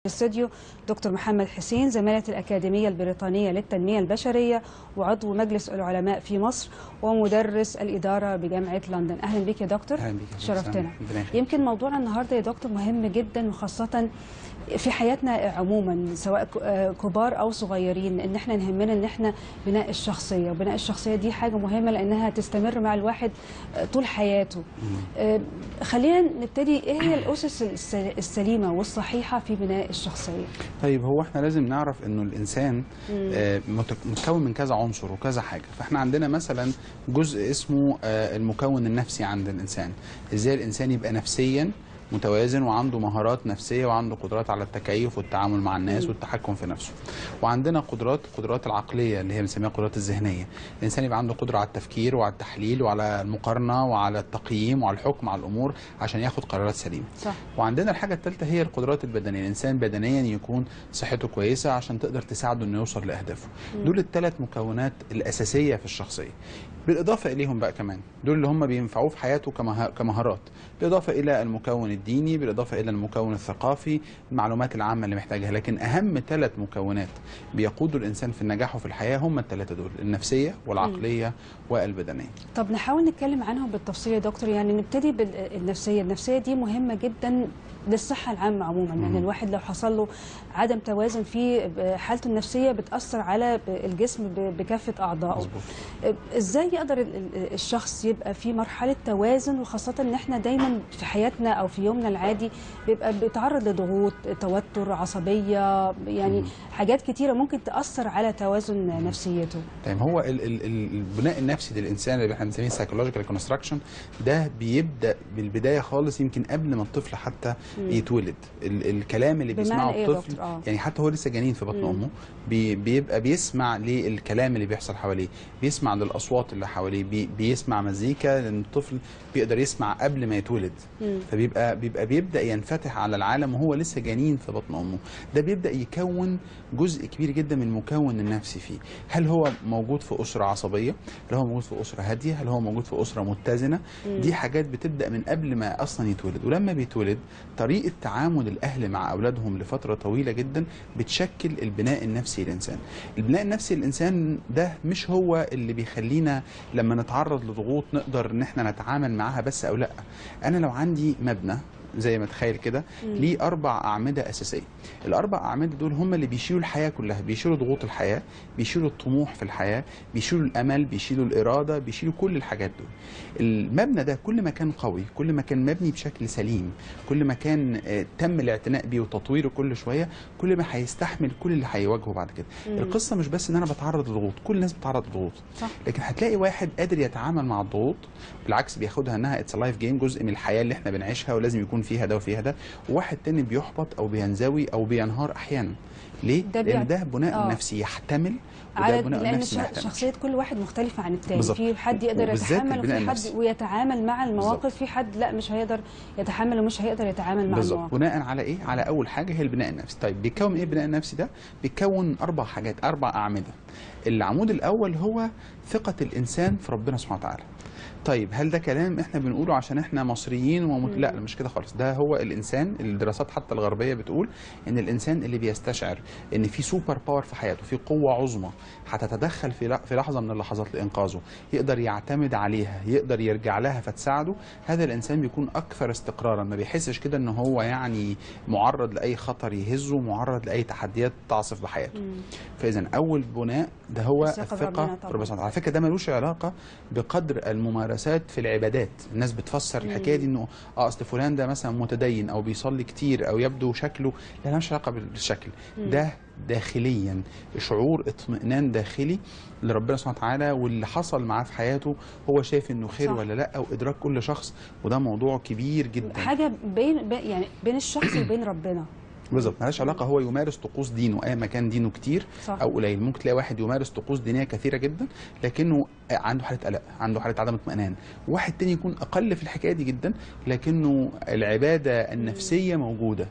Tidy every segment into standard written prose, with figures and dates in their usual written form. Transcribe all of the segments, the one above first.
الاستوديو دكتور محمد حسين، زميلة الأكاديمية البريطانية للتنمية البشرية وعضو مجلس العلماء في مصر ومدرس الإدارة بجامعة لندن. أهلا بك يا دكتور. أهلا بك. شرفتنا. يمكن موضوعنا النهارده يا دكتور مهم جدا، وخاصة في حياتنا عموما سواء كبار أو صغيرين، إن احنا نهمنا إن احنا بناء الشخصية، وبناء الشخصية دي حاجة مهمة لأنها تستمر مع الواحد طول حياته. خلينا نبتدي، إيه هي الأسس السليمة والصحيحة في بناء الشخصية؟ طيب، هو احنا لازم نعرف انه الانسان متكون من كذا عنصر وكذا حاجه. فاحنا عندنا مثلا جزء اسمه المكون النفسي عند الانسان. ازاي الانسان يبقى نفسيا متوازن وعنده مهارات نفسيه وعنده قدرات على التكيف والتعامل مع الناس والتحكم في نفسه. وعندنا قدرات العقليه اللي هي بنسميها القدرات الذهنيه. الانسان يبقى عنده قدره على التفكير وعلى التحليل وعلى المقارنه وعلى التقييم وعلى الحكم على الامور عشان ياخد قرارات سليمه. صح. وعندنا الحاجه الثالثه هي القدرات البدنيه. الانسان بدنيا يكون صحته كويسه عشان تقدر تساعده انه يوصل لاهدافه. دول الثلاث مكونات الاساسيه في الشخصيه. بالاضافه اليهم بقى كمان دول اللي هم بينفعوه في حياته كمهارات، بالاضافه الى المكون الديني، بالاضافه الى المكون الثقافي، المعلومات العامه اللي محتاجها. لكن اهم ثلاث مكونات بيقودوا الانسان في النجاح في الحياه هم الثلاثه دول: النفسيه والعقليه والبدنيه. طب نحاول نتكلم عنهم بالتفصيل يا دكتور. يعني نبتدي بالنفسيه. النفسيه دي مهمه جدا للصحه العامه عموما. يعني الواحد لو حصل له عدم توازن في حالته النفسيه بتاثر على الجسم بكافه اعضائه. مظبوط. ازاي يقدر الشخص يبقى في مرحله توازن، وخاصه ان احنا دايما في حياتنا او في يومنا العادي بيبقى بيتعرض لضغوط، توتر، عصبيه، يعني حاجات كتيره ممكن تاثر على توازن نفسيته. طيب، هو البناء النفسي للانسان اللي احنا بنسميه سايكولوجيكال كونستراكشن ده بيبدا بالبدايه خالص، يمكن قبل ما الطفل حتى يتولد. الكلام اللي بيسمعه الطفل يعني حتى هو لسه جنين في بطن امه بيبقى بيسمع للكلام اللي بيحصل حواليه، بيسمع للاصوات اللي حواليه، بيسمع مزيكا، لان الطفل بيقدر يسمع قبل ما يتولد. بيبدا ينفتح على العالم وهو لسه جنين في بطن امه. ده بيبدا يكون جزء كبير جدا من المكون النفسي فيه. هل هو موجود في اسره عصبيه؟ هل هو موجود في اسره هاديه؟ هل هو موجود في اسره متزنه؟ دي حاجات بتبدا من قبل ما اصلا يتولد. ولما بيتولد طريقه تعامل الاهل مع اولادهم لفتره طويله جدا بتشكل البناء النفسي للانسان. البناء النفسي للانسان ده مش هو اللي بيخلينا لما نتعرض لضغوط نقدر ان احنا نتعامل معاها بس او لا. انا لو عندي مبنى زي ما تخيل كده ليه 4 أعمدة أساسية. ال4 أعمدة دول هم اللي بيشيلوا الحياة كلها، بيشيلوا ضغوط الحياة، بيشيلوا الطموح في الحياة، بيشيلوا الأمل، بيشيلوا الإرادة، بيشيلوا كل الحاجات دول. المبنى ده كل ما كان قوي، كل ما كان مبني بشكل سليم، كل ما كان تم الاعتناء بيه وتطويره كل شوية، كل ما هيستحمل كل اللي هيواجهه بعد كده. القصة مش بس ان انا بتعرض لضغوط، كل الناس بتتعرض لضغوط، لكن هتلاقي واحد قادر يتعامل مع الضغوط، بالعكس بياخدها انها اتس لايف جيم، جزء من الحياة اللي احنا بنعيشها ولازم يكون فيها ده وفيها ده. وواحد تاني بيحبط او بينزوي او بينهار احيانا. ليه؟ لان ده بناء نفسي يحتمل، وده بناء نفسي لان شخصيه كل واحد مختلفه عن التاني. في حد يقدر يتحمل، وفي حد ويتعامل مع المواقف، في حد لا مش هيقدر يتحمل ومش هيقدر يتعامل مع المواقف. بناء على ايه؟ على اول حاجه هي البناء النفسي. طيب، بيتكون ايه البناء النفسي ده؟ بيتكون 4 حاجات، 4 اعمده. العمود الاول هو ثقه الانسان في ربنا سبحانه وتعالى. طيب، هل ده كلام احنا بنقوله عشان احنا مصريين لا، مش كده خالص. ده هو الانسان. الدراسات حتى الغربيه بتقول ان الانسان اللي بيستشعر ان في سوبر باور في حياته، في قوه عظمى هتتدخل في لحظه من اللحظات لانقاذه، يقدر يعتمد عليها، يقدر يرجع لها فتساعده، هذا الانسان بيكون اكثر استقرارا. ما بيحسش كده ان هو يعني معرض لاي خطر يهزه، معرض لاي تحديات تعصف بحياته. فاذا اول بناء ده هو الثقه في ربنا. على فكره ده ملوش علاقه بقدر الممارسات في العبادات. الناس بتفسر الحكايه دي انه اصل فلان ده مثلا متدين او بيصلي كتير او يبدو شكله، لا، مش علاقه بالشكل. ده داخليا شعور اطمئنان داخلي لربنا سبحانه وتعالى، واللي حصل معاه في حياته هو شايف انه خير ولا لا، او ادراك كل شخص. وده موضوع كبير جدا، حاجه بين الشخص وبين ربنا. بالظبط، مالهاش علاقه هو يمارس طقوس دينه اي ما كان دينه كتير او قليل. ممكن تلاقي واحد يمارس طقوس دينيه كثيره جدا لكنه عنده حاله قلق، عنده حاله عدم اطمئنان. واحد تاني يكون اقل في الحكايه دي جدا لكنه العباده النفسيه موجوده.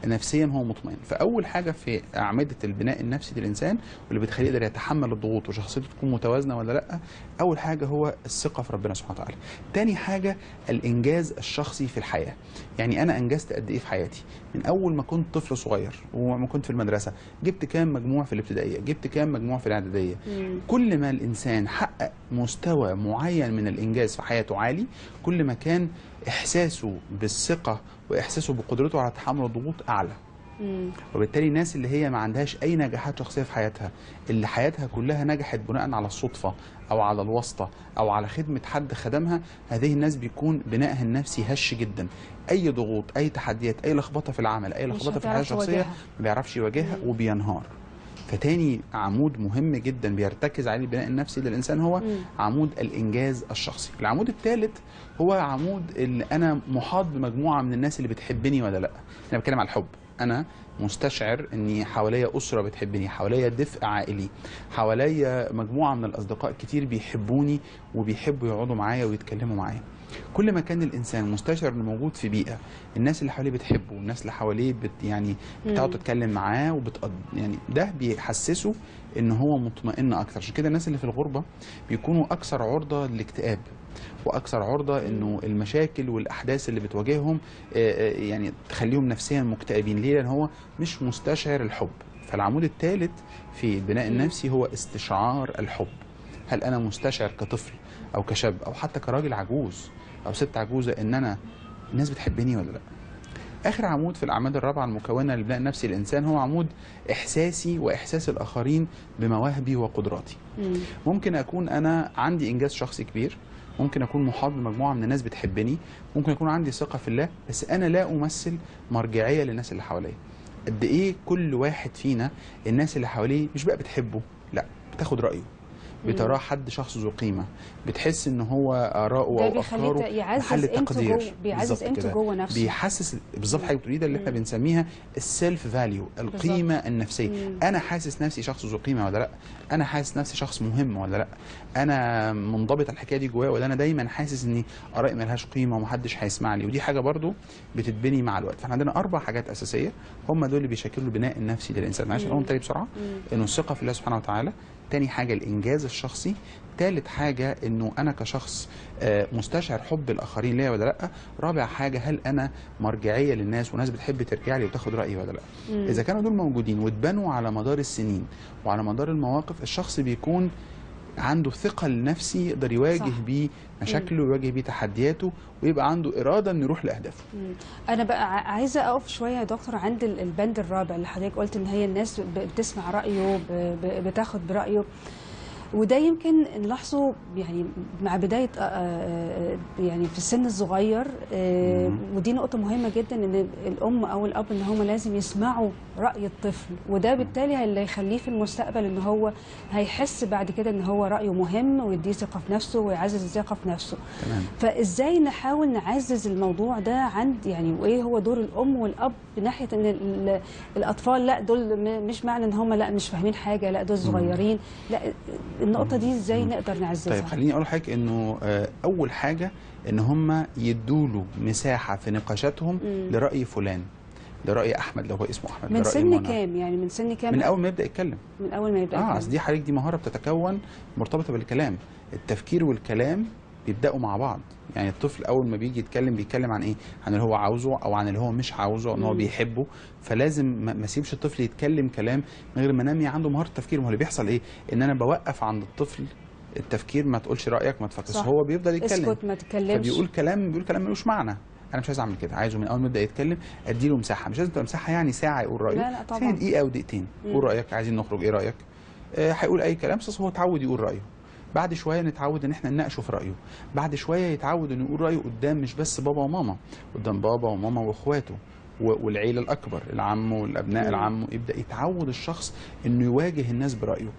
نفسيا هو مطمئن. فاول حاجه في اعمده البناء النفسي للانسان واللي بتخليه يقدر يتحمل الضغوط وشخصيته تكون متوازنه ولا لا، اول حاجه هو الثقه في ربنا سبحانه وتعالى. تاني حاجه الانجاز الشخصي في الحياه. يعني انا انجزت قد ايه في حياتي؟ من اول ما كنت طفل طفل صغير وما كنت في المدرسه، جبت كام مجموع في الابتدائيه، جبت كام مجموع في الاعداديه. كل ما الانسان حقق مستوى معين من الانجاز في حياته عالي، كل ما كان احساسه بالثقه واحساسه بقدرته على تحمل الضغوط اعلى. وبالتالي الناس اللي هي ما عندهاش اي نجاحات شخصيه في حياتها، اللي حياتها كلها نجحت بناء على الصدفه او على الواسطه او على خدمه حد خدمها، هذه الناس بيكون بنائها النفسي هش جدا. اي ضغوط، اي تحديات، اي لخبطه في العمل، اي لخبطه في الحياه الشخصيه ما بيعرفش يواجهها وبينهار. فتاني عمود مهم جدا بيرتكز عليه البناء النفسي للانسان هو عمود الانجاز الشخصي. العمود الثالث هو عمود اللي انا محاط بمجموعه من الناس اللي بتحبني ولا لا. انا بتكلم على الحب، انا مستشعر اني حواليا اسره بتحبني، حواليا دفء عائلي، حواليا مجموعه من الاصدقاء كتير بيحبوني وبيحبوا يقعدوا معايا ويتكلموا معايا. كل ما كان الانسان مستشعر انه موجود في بيئه الناس اللي حواليه بتحبه، والناس اللي حواليه يعني بتقعد تتكلم معاه يعني ده بيحسسه ان هو مطمئن اكتر. عشان كده الناس اللي في الغربه بيكونوا اكثر عرضه للاكتئاب، واكثر عرضه انه المشاكل والاحداث اللي بتواجههم يعني تخليهم نفسيا مكتئبين. ليه؟ لان هو مش مستشعر الحب. فالعمود الثالث في البناء النفسي هو استشعار الحب. هل انا مستشعر كطفل او كشاب او حتى كراجل عجوز او ست عجوزه ان انا الناس بتحبني ولا لا؟ اخر عمود في الاعماد الرابعه المكونه للبناء النفسي للانسان هو عمود احساسي واحساس الاخرين بمواهبي وقدراتي. ممكن اكون انا عندي انجاز شخصي كبير، ممكن اكون محاط بمجموعه من الناس بتحبني، ممكن يكون عندي ثقه في الله، بس انا لا امثل مرجعيه للناس اللي حواليا. قد ايه كل واحد فينا الناس اللي حواليه مش بقى بتحبه، لا بتاخد رايه، بتراه حد شخص ذو قيمه، بتحس ان هو اراءه وافكاره محل تقدير، بيعزز قيمته جوه نفسه، بيحسس بالظبط حاجه بتقولي ده اللي احنا بنسميها السيلف فاليو، القيمه النفسيه. انا حاسس نفسي شخص ذو قيمه ولا لا؟ انا حاسس نفسي شخص مهم ولا لا؟ انا منضبط الحكايه دي جوايا ولا انا دايما حاسس اني ارائي مالهاش قيمه ومحدش هيسمع لي؟ ودي حاجه برضو بتتبني مع الوقت. فاحنا عندنا 4 حاجات اساسيه هم دول اللي بيشكلوا البناء النفسي للانسان. معلش اقولهم تاني بسرعه. انه الثقه في الله سبحانه وتعالى، تاني حاجة الإنجاز الشخصي، تالت حاجة إنه أنا كشخص مستشعر حب الآخرين ليا ولا لأ، رابع حاجة هل أنا مرجعية للناس وناس بتحب ترجع لي وتاخد رأيي ولا لأ. إذا كانوا دول موجودين واتبنوا على مدار السنين وعلى مدار المواقف، الشخص بيكون عنده ثقل نفسي يقدر يواجه بيه مشاكله ويواجه بيه تحدياته ويبقى عنده إرادة إنه يروح لأهدافه. أنا بقى عايزة أقف شوية يا دكتور عند البند الرابع اللي حضرتك قلت إن هي الناس بتسمع رأيه، بتاخد برأيه، وده يمكن نلاحظه يعني مع بدايه يعني في السن الصغير. ودي نقطه مهمه جدا ان الام او الاب ان هم لازم يسمعوا راي الطفل، وده بالتالي اللي هيخليه في المستقبل ان هو هيحس بعد كده ان هو رايه مهم ويديه ثقه في نفسه ويعزز الثقه في نفسه. فازاي نحاول نعزز الموضوع ده عند يعني، وايه هو دور الام والاب بناحيه ان الاطفال لا دول مش معنى ان هم لا مش فاهمين حاجه، لا دول صغيرين، لا النقطة دي ازاي نقدر نعززها؟ طيب خليني اقول لحضرتك انه اول حاجة ان هم يدوا مساحة في نقاشاتهم لرأي فلان، لرأي احمد لو هو اسمه احمد، من سن كام؟ يعني من سن كام؟ من اول ما يبدأ يتكلم. من اول ما يبدأ يتكلم. دي حضرتك دي مهارة بتتكون مرتبطة بالكلام. التفكير والكلام بيبدأوا مع بعض. يعني الطفل اول ما بيجي يتكلم بيتكلم عن ايه؟ عن اللي هو عاوزه او عن اللي هو مش عاوزه او ان هو بيحبه. فلازم ما اسيبش الطفل يتكلم كلام من غير ما انمي عنده مهاره التفكير. ما هو اللي بيحصل ايه؟ ان انا بوقف عند الطفل التفكير، ما تقولش رايك، ما تفكرش، هو بيفضل يتكلم، اسكت ما تتكلمش، فبيقول كلام ملوش معنى. انا مش عايز اعمل كده، عايزه من اول ما يبدا يتكلم اديله مساحه. مش لازم تبقى مساحه يعني ساعه يقول رايه، لا طبعا دقيقه او دقيقتين قول رايك، عايزين نخرج، ايه رايك؟ هيقول اي كلام، بس هو اتعود يقول رايه. بعد شويه نتعود ان احنا نناقشه في رايه، بعد شويه يتعود انه يقول رايه قدام مش بس بابا وماما، قدام بابا وماما واخواته والعيله الاكبر، العم والابناء العم. يبدا يتعود الشخص انه يواجه الناس برايه،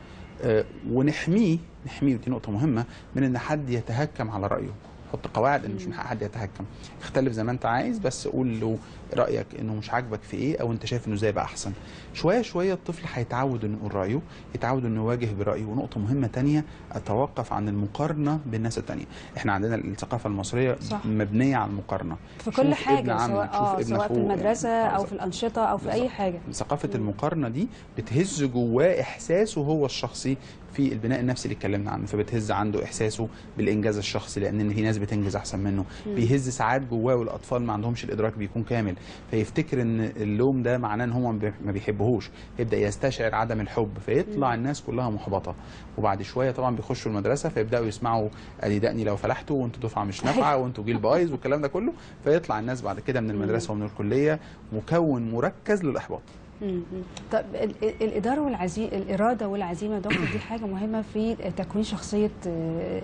ونحميه ودي نقطه مهمه من ان حد يتهكم على رايه. حط قواعد ان مش من حق حد يتهكم. اختلف زي ما انت عايز، بس قول له رايك انه مش عاجبك في ايه، او انت شايف انه ازاي بقى احسن. شويه شويه الطفل هيتعود انه يقول رايه، يتعود انه يواجه برايه. ونقطه مهمه ثانيه، اتوقف عن المقارنه بالناس الثانيه. احنا عندنا الثقافه المصريه مبنيه على المقارنه في كل حاجه، سواء في المدرسه او في الانشطه او في اي حاجه. ثقافه المقارنه دي بتهز جواه احساسه هو الشخصي في البناء النفسي اللي اتكلمنا عنه، فبتهز عنده احساسه بالانجاز الشخصي لان في ناس بتنجز احسن منه. بيهز ساعات جواه، والاطفال ما عندهمش الادراك بيكون كامل، فيفتكر ان اللوم ده معناه ان هم ما بيحبوهوش، يبدا يستشعر عدم الحب، فيطلع الناس كلها محبطه. وبعد شويه طبعا بيخشوا المدرسه فيبداوا يسمعوا ادي دقني لو فلحتوا، وانتوا دفعه مش نافعه، وانتوا جيل بايظ، والكلام ده كله، فيطلع الناس بعد كده من المدرسه ومن الكليه مكون مركز للاحباط. طب الإرادة والعزيمة يا دكتور دي حاجة مهمة في تكوين شخصية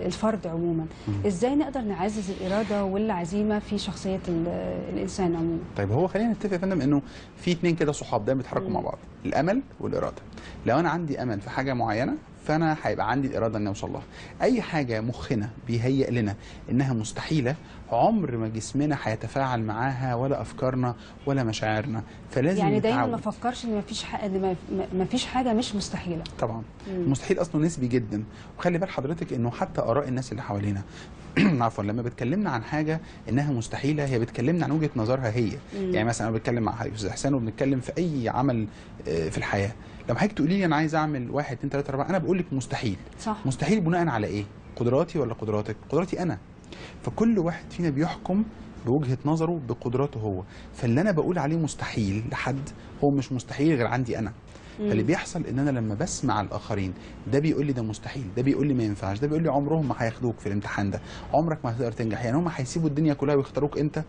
الفرد عموما. إزاي نقدر نعزز الإرادة والعزيمة في شخصية الإنسان عموما؟ طيب هو خلينا نتفق يا فندم إنه في اتنين كده صحاب دايما بيتحركوا مع بعض، الأمل والإرادة. لو أنا عندي أمل في حاجة معينة فأنا هيبقى عندي الإرادة إني أوصل لها. أي حاجة مخنا بيهيئ لنا إنها مستحيلة عمر ما جسمنا هيتفاعل معاها ولا أفكارنا ولا مشاعرنا، فلازم يعني دايما ما فكرش إن ما فيش حاجة مش مستحيلة. طبعا المستحيل أصله نسبي جدا، وخلي بال حضرتك إنه حتى آراء الناس اللي حوالينا عفوا لما بتكلمنا عن حاجه انها مستحيله هي بتكلمنا عن وجهه نظرها هي. يعني مثلا انا بتكلم مع استاذ احسان وبنتكلم في اي عمل في الحياه، لما حضرتك تقولي لي انا عايز اعمل 1 2 3 4 انا بقول لك مستحيل. صح. مستحيل بناء على ايه؟ قدراتي ولا قدراتك؟ قدراتي انا. فكل واحد فينا بيحكم بوجهه نظره بقدراته هو، فاللي انا بقول عليه مستحيل لحد هو مش مستحيل غير عندي انا. فاللي بيحصل ان انا لما بسمع الاخرين، ده بيقول لي ده مستحيل، ده بيقول لي ما ينفعش، ده بيقول لي عمرهم ما هياخدوك في الامتحان ده، عمرك ما هتقدر تنجح، يعني هم هيسيبوا الدنيا كلها ويختاروك انت.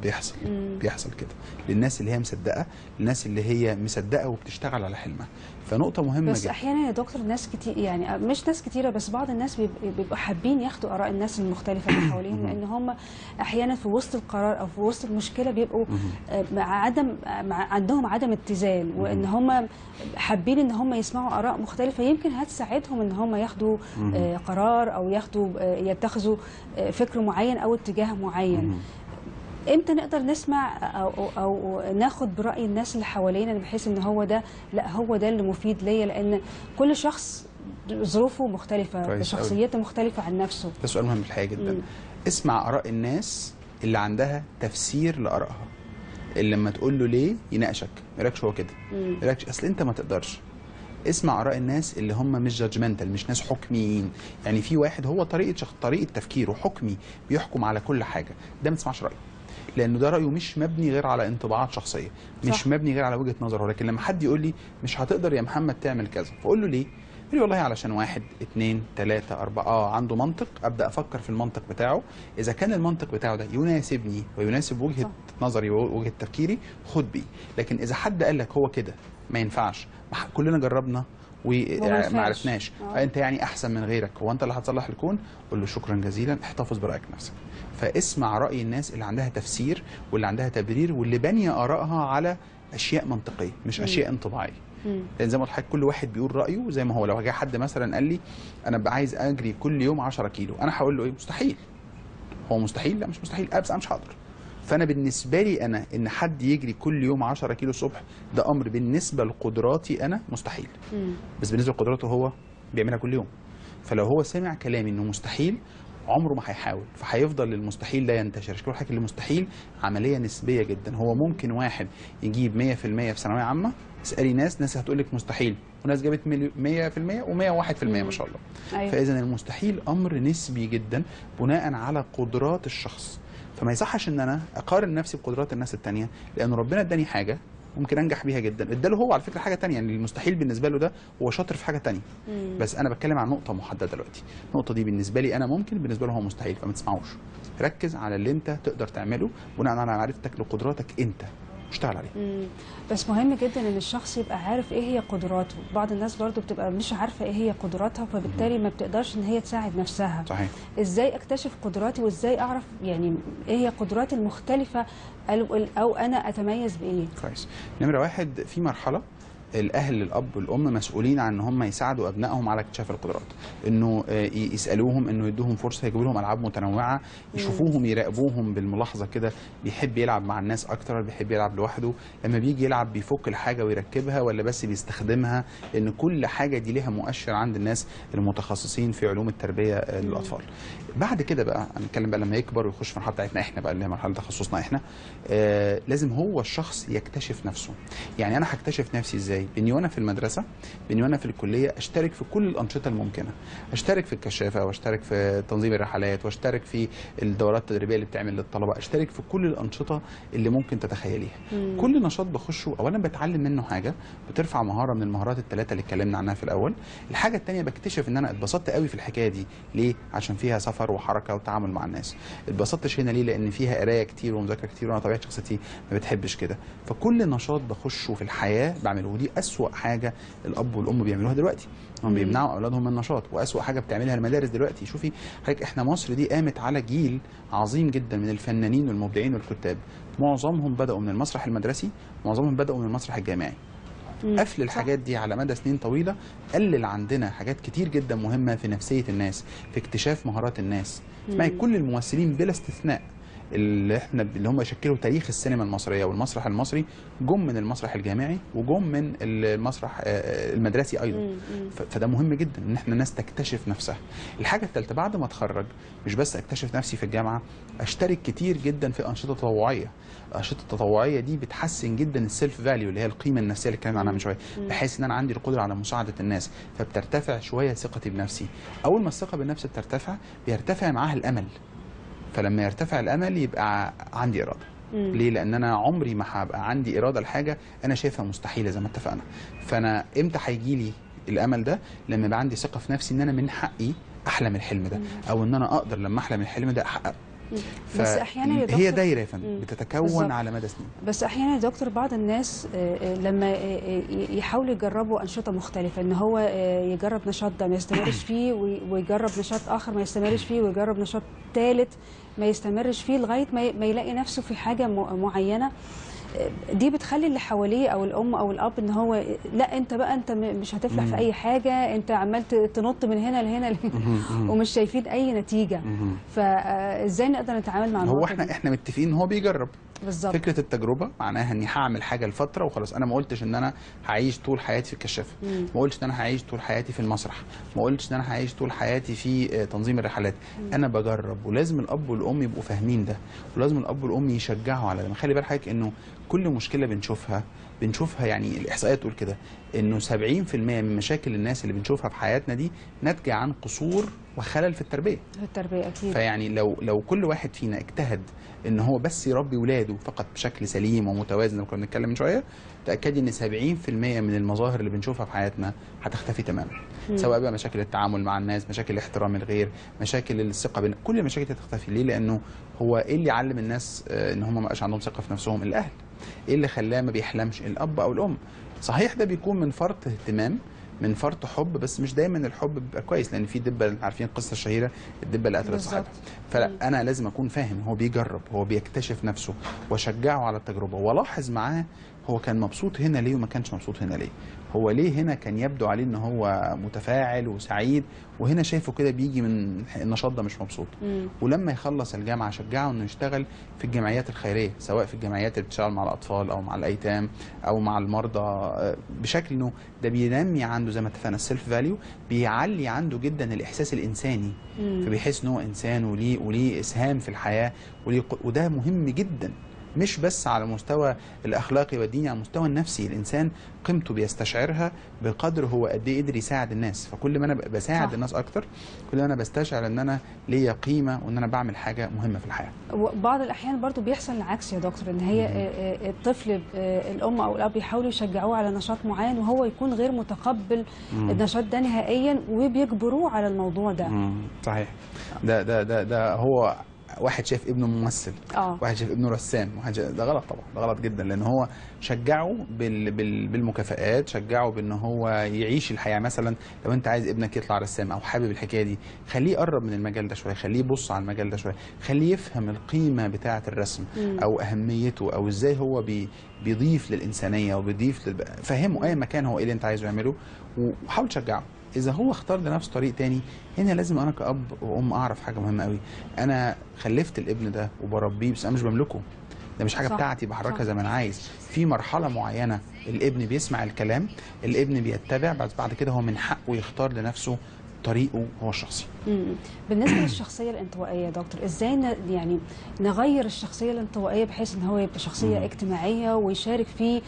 بيحصل. بيحصل كده للناس اللي هي مصدقه، للناس اللي هي مصدقه وبتشتغل على حلمها. فنقطه مهمه بس احيانا يا دكتور ناس كتير، يعني مش ناس كتيره بس بعض الناس بيبقوا حابين ياخدوا اراء الناس المختلفه اللي حواليهم، لان هم احيانا في وسط القرار او في وسط المشكله بيبقوا عندهم عدم اتزان، وان هم حابين ان هم يسمعوا اراء مختلفه يمكن هتساعدهم ان هم ياخدوا قرار او يتخذوا فكر معين او اتجاه معين. امتى نقدر نسمع او ناخد براي الناس اللي حوالينا بحيث ان هو ده، لا هو ده اللي مفيد ليا، لان كل شخص ظروفه مختلفه، شخصيته مختلفه عن نفسه. ده سؤال مهم الحقيقه جدا. اسمع اراء الناس اللي عندها تفسير لارائها، اللي لما تقول له ليه يناقشك، ما يقولكش هو كده، ما يقولكش اصل انت ما تقدرش. اسمع اراء الناس اللي هم مش جادجمنتال، مش ناس حكميين، يعني في واحد هو طريقه تفكيره حكمي بيحكم على كل حاجه، ده ما تسمعش رايه، لانه ده رايه مش مبني غير على انطباعات شخصيه، مش صح. مبني غير على وجهه نظره. لكن لما حد يقول لي مش هتقدر يا محمد تعمل كذا، فاقول له ليه؟ يقول لي والله علشان 1 2 3 4 عنده منطق، ابدا افكر في المنطق بتاعه، اذا كان المنطق بتاعه ده يناسبني ويناسب وجهه صح. نظري ووجهه تفكيري خد بيه. لكن اذا حد قال لك هو كده ما ينفعش، كلنا جربنا وما عرفناش، انت يعني احسن من غيرك، هو انت اللي هتصلح الكون؟ قول له شكرا جزيلا، احتفظ برايك نفسك. فاسمع راي الناس اللي عندها تفسير واللي عندها تبرير واللي بانيه ارائها على اشياء منطقيه مش اشياء انطباعيه. لان زي ما قلت لحضرتك كل واحد بيقول رايه زي ما هو. لو جه حد مثلا قال لي انا عايز اجري كل يوم 10 كيلو، انا هقول له ايه؟ مستحيل. هو مستحيل؟ لا مش مستحيل، بس انا مش هقدر. فانا بالنسبه لي انا ان حد يجري كل يوم 10 كيلو الصبح ده امر بالنسبه لقدراتي انا مستحيل. بس بالنسبه لقدراته هو بيعملها كل يوم. فلو هو سمع كلامي انه مستحيل عمره ما هيحاول، فهيفضل المستحيل ده ينتشر. كل حاجه المستحيل عمليه نسبيه جدا. هو ممكن واحد يجيب 100% في ثانويه عامه، اسالي ناس هتقول لك مستحيل، وناس جابت 100% و101% ما شاء الله. أيوة. فاذا المستحيل امر نسبي جدا بناء على قدرات الشخص. فما يصحش ان انا اقارن نفسي بقدرات الناس الثانيه، لان ربنا اداني حاجه ممكن انجح بيها جدا، اداله هو على فكره حاجه ثانيه، يعني المستحيل بالنسبه له ده هو شاطر في حاجه ثانيه. بس انا بتكلم عن نقطه محدده دلوقتي، النقطه دي بالنسبه لي انا ممكن، بالنسبه له هو مستحيل، فما تسمعوش. ركز على اللي انت تقدر تعمله بناء على معرفتك لقدراتك انت، اشتغل عليه. بس مهم جدا ان الشخص يبقى عارف ايه هي قدراته. بعض الناس برضو بتبقى مش عارفه ايه هي قدراتها، فبالتالي ما بتقدرش ان هي تساعد نفسها. صحيح. ازاي اكتشف قدراتي وازاي اعرف يعني ايه هي قدراتي المختلفه او انا اتميز بايه؟ كويس. نمره 1 في مرحله الاهل الاب والام مسؤولين عن ان هم يساعدوا ابنائهم على اكتشاف القدرات، انه يسالوهم، انه يدوهم فرصه، يجيبوا لهم العاب متنوعه، يشوفوهم، يراقبوهم بالملاحظه كده، بيحب يلعب مع الناس اكتر، بيحب يلعب لوحده، لما بيجي يلعب بيفك الحاجه ويركبها ولا بس بيستخدمها، لان كل حاجه دي ليها مؤشر عند الناس المتخصصين في علوم التربيه للاطفال. بعد كده بقى هنتكلم بقى لما يكبر ويخش في المرحله بتاعتنا احنا بقى اللي هي مرحله تخصصنا احنا، لازم هو الشخص يكتشف نفسه. يعني انا هكتشف نفسي ازاي؟ ازاي؟ باني وانا في المدرسه، باني وانا في الكليه اشترك في كل الانشطه الممكنه، اشترك في الكشافه، واشترك في تنظيم الرحلات، واشترك في الدورات التدريبيه اللي بتعمل للطلبه، اشترك في كل الانشطه اللي ممكن تتخيليها. كل نشاط بخشه اولا بتعلم منه حاجه، بترفع مهاره من المهارات الثلاثه اللي اتكلمنا عنها في الاول. الحاجه الثانيه بكتشف ان انا اتبسطت قوي في الحكايه دي. ليه؟ عشان فيها سفر وحركه وتعامل مع الناس. اتبسطتش هنا ليه؟ لان فيها قرايه كتير ومذاكره كتير، وانا طبيعه شخصيتي ما بتحبش كده. فكل نشاط بخشه في الحياه بعمله، ودي اسوأ حاجه الاب والام بيعملوها دلوقتي، هم بيمنعوا اولادهم من النشاط. واسوأ حاجه بتعملها المدارس دلوقتي. شوفي حضرتك، احنا مصر دي قامت على جيل عظيم جدا من الفنانين والمبدعين والكتاب، معظمهم بداوا من المسرح المدرسي، معظمهم بداوا من المسرح الجامعي. قفل الحاجات دي على مدى سنين طويله قلل عندنا حاجات كتير جدا مهمه في نفسيه الناس، في اكتشاف مهارات الناس. اسمعي، كل الممثلين بلا استثناء اللي هم يشكلوا تاريخ السينما المصريه والمسرح المصري جم من المسرح الجامعي وجم من المسرح المدرسي ايضا. فده مهم جدا ان احنا الناس تكتشف نفسها. الحاجه الثالثه، بعد ما اتخرج مش بس اكتشف نفسي في الجامعه، اشترك كتير جدا في انشطه تطوعيه. الانشطه التطوعيه دي بتحسن جدا السيلف فاليو، اللي هي القيمه النفسيه اللي اتكلمنا عنها من شويه، بحيث ان انا عندي القدره على مساعده الناس، فبترتفع شويه ثقتي بنفسي. اول ما الثقه بالنفس بترتفع، بيرتفع معاها الامل. فلما يرتفع الامل يبقى عندي اراده. ليه؟ لان انا عمري ما هبقى عندي اراده لحاجه انا شايفها مستحيله زي ما اتفقنا. فانا امتى هيجي لي الامل ده؟ لما يبقى عندي ثقه في نفسي ان انا من حقي احلم الحلم ده، او ان انا اقدر لما احلم الحلم ده احققه. بس احيانا يا دكتور هي دايره يا فندم بتتكون بالزبط. على مدى سنين. بس احيانا يا دكتور بعض الناس لما يحاولوا يجربوا انشطه مختلفه، ان هو يجرب نشاط ده ما يستمرش فيه، ويجرب نشاط اخر ما يستمرش فيه، ويجرب نشاط ثالث ما يستمرش فيه، لغايه ما يلاقي نفسه في حاجه معينه. دي بتخلي اللي حواليه او الام او الاب ان هو لا، انت بقى انت مش هتفلح في اي حاجه، انت عمال تنط من هنا لهنا ومش شايفين اي نتيجه. فازاي نقدر نتعامل مع الموضوع ده؟ احنا متفقين ان هو بيجرب. بالظبط. فكره التجربه معناها اني هعمل حاجه لفتره وخلاص. انا ما قلتش ان انا هعيش طول حياتي في الكشافه، ما قلتش ان انا هعيش طول حياتي في المسرح، ما قلتش ان انا هعيش طول حياتي في تنظيم الرحلات. انا بجرب، ولازم الاب والام يبقوا فاهمين ده، ولازم الاب والام يشجعوا على ده. خلي بالك حضرتك انه كل مشكله بنشوفها يعني الاحصائيات تقول كده، انه 70% من مشاكل الناس اللي بنشوفها في حياتنا دي ناتجه عن قصور وخلل في التربيه. اكيد. فيعني لو كل واحد فينا اجتهد ان هو بس يربي ولاده فقط بشكل سليم ومتوازن، زي ما كنا بنتكلم من شويه، تاكدي ان 70% من المظاهر اللي بنشوفها في حياتنا هتختفي تماما. سواء بقى مشاكل التعامل مع الناس، مشاكل احترام الغير، مشاكل الثقه بين كل المشاكل دي هتختفي. ليه؟ لانه هو ايه اللي علم الناس ان هم ما بقاش عندهم ثقه في نفسهم؟ الاهل. ايه اللي خلاه ما بيحلمش؟ الاب او الام. صحيح ده بيكون من فرط اهتمام، من فرط حب، بس مش دايما الحب بيبقى كويس، لان في دبه، عارفين القصه الشهيره الدبه اللي قتلت صاحبها. فلا، انا لازم اكون فاهم هو بيجرب، هو بيكتشف نفسه، واشجعه على التجربه، والاحظ معاه هو كان مبسوط هنا ليه وما كانش مبسوط هنا ليه. هو ليه هنا كان يبدو عليه ان هو متفاعل وسعيد، وهنا شايفه كده بيجي من النشاط ده مش مبسوط. ولما يخلص الجامعه اشجعه انه يشتغل في الجمعيات الخيريه، سواء في الجمعيات اللي بتشتغل مع الاطفال او مع الايتام او مع المرضى، بشكل انه ده بينمي عنده زي ما اتفقنا السيلف فاليو، بيعلي عنده جدا الاحساس الانساني. فبيحس ان هو انسان وليه اسهام في الحياه، وده مهم جدا، مش بس على المستوى الاخلاقي والديني، على المستوى النفسي. الانسان قيمته بيستشعرها بقدر هو قد ايه قدر يساعد الناس. فكل ما انا بساعد الناس اكتر، كل ما انا بستشعر ان انا ليا قيمه وان انا بعمل حاجه مهمه في الحياه. وبعض الاحيان برضو بيحصل العكس يا دكتور، ان هي الطفل الام او الاب يحاولوا يشجعوه على نشاط معين وهو يكون غير متقبل النشاط ده نهائيا، وبيجبروه على الموضوع ده. صحيح. ده هو واحد شايف ابنه ممثل، واحد شايف ابنه رسام، ده غلط طبعا، ده غلط جدا، لان هو شجعه بالمكافآت، شجعه بان هو يعيش الحياه. مثلا لو انت عايز ابنك يطلع رسام او حابب الحكايه دي، خليه يقرب من المجال ده شويه، خليه يبص على المجال ده شويه، خليه يفهم القيمه بتاعه الرسم او اهميته، او ازاي هو بيضيف للانسانيه وبيضيف فهمه اي مكان هو ايه اللي انت عايزه يعمله، وحاول تشجعه. اذا هو اختار لنفسه طريق تاني، هنا لازم انا كأب وام اعرف حاجه مهمه قوي. انا خلفت الابن ده وبربيه، بس انا مش بملكه، ده مش حاجه بتاعتي بحركها زي ما انا عايز. في مرحله معينه الابن بيسمع الكلام، الابن بيتبع، بعد كده هو من حقه يختار لنفسه طريقه هو الشخصي. بالنسبه للشخصيه الانطوائيه يا دكتور، ازاي يعني نغير الشخصيه الانطوائيه بحيث ان هو يبقى شخصيه اجتماعيه ويشارك في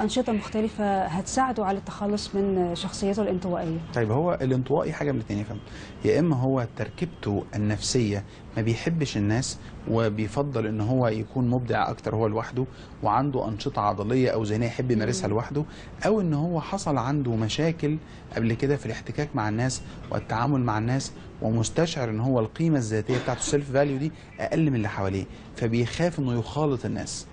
انشطه مختلفه هتساعده على التخلص من شخصيته الانطوائيه؟ طيب هو الانطوائي حاجه من الاثنين يا فندم، يا اما هو تركيبته النفسيه ما بيحبش الناس وبيفضل ان هو يكون مبدع اكتر هو لوحده وعنده انشطه عضليه او ذهنيه يحب يمارسها لوحده، او ان هو حصل عنده مشاكل قبل كده في الاحتكاك مع الناس والتعامل مع الناس ومستشعر ان هو القيمه الذاتيه بتاعته السيلف فاليو دي اقل من اللي حواليه، فبيخاف انه يخالط الناس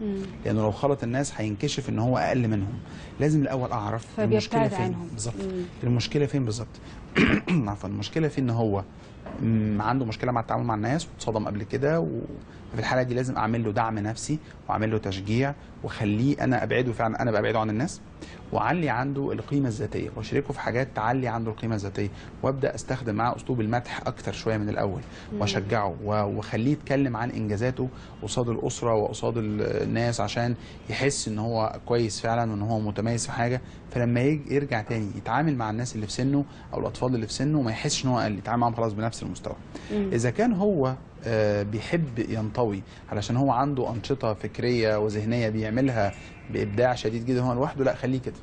لانه لو خالط الناس هينكشف ان هو اقل منهم. لازم الاول اعرف المشكله فين بالظبط. المشكله فين بالظبط؟ عفوا، المشكله في ان هو عنده مشكله مع التعامل مع الناس واتصدم قبل كده، وفي الحاله دي لازم اعمل له دعم نفسي واعمل له تشجيع واخليه انا ابعده، فعلا انا ببعده عن الناس واعلي عنده القيمه الذاتيه واشاركه في حاجات تعلي عنده القيمه الذاتيه، وابدا استخدم معاه اسلوب المدح اكتر شويه من الاول واشجعه واخليه يتكلم عن انجازاته قصاد الاسره وقصاد الناس عشان يحس ان هو كويس فعلا وان هو متميز في حاجه، فلما يرجع تاني يتعامل مع الناس اللي في سنه او الاطفال اللي في سنه ما يحسش ان هو اقل، يتعامل معاهم خلاص بنفس المستوى. اذا كان هو بيحب ينطوي علشان هو عنده انشطه فكريه وذهنيه بيعملها بابداع شديد جدا هو لوحده، لا خليه كده،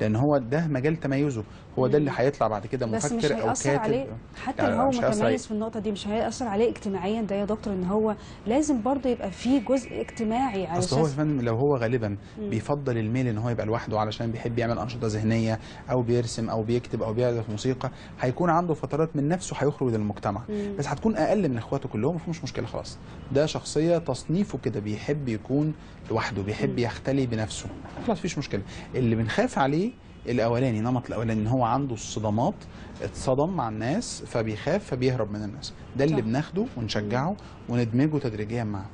لان هو ده مجال تميزه، هو ده اللي هيطلع بعد كده مفكر او كاتب. عليه حتى لو هو متميز في النقطه دي مش هيأثر عليه اجتماعيا ده يا دكتور، ان هو لازم برضه يبقى فيه جزء اجتماعي على اصل هو فندم لو هو غالبا بيفضل الميل ان هو يبقى لوحده علشان بيحب يعمل انشطه ذهنيه او بيرسم او بيكتب او بيعزف موسيقى، هيكون عنده فترات من نفسه هيخرج للمجتمع بس هتكون اقل من اخواته كلهم، مفيش مشكله خلاص. ده شخصيه تصنيفه كده بيحب يكون لوحده، بيحب يختلي بنفسه، خلاص مفيش مشكله. اللي بنخاف عليه الاولاني، نمط الاولاني ان هو عنده الصدمات، اتصدم مع الناس فبيخاف فبيهرب من الناس، ده اللي بناخده ونشجعه وندمجه تدريجيا معاه.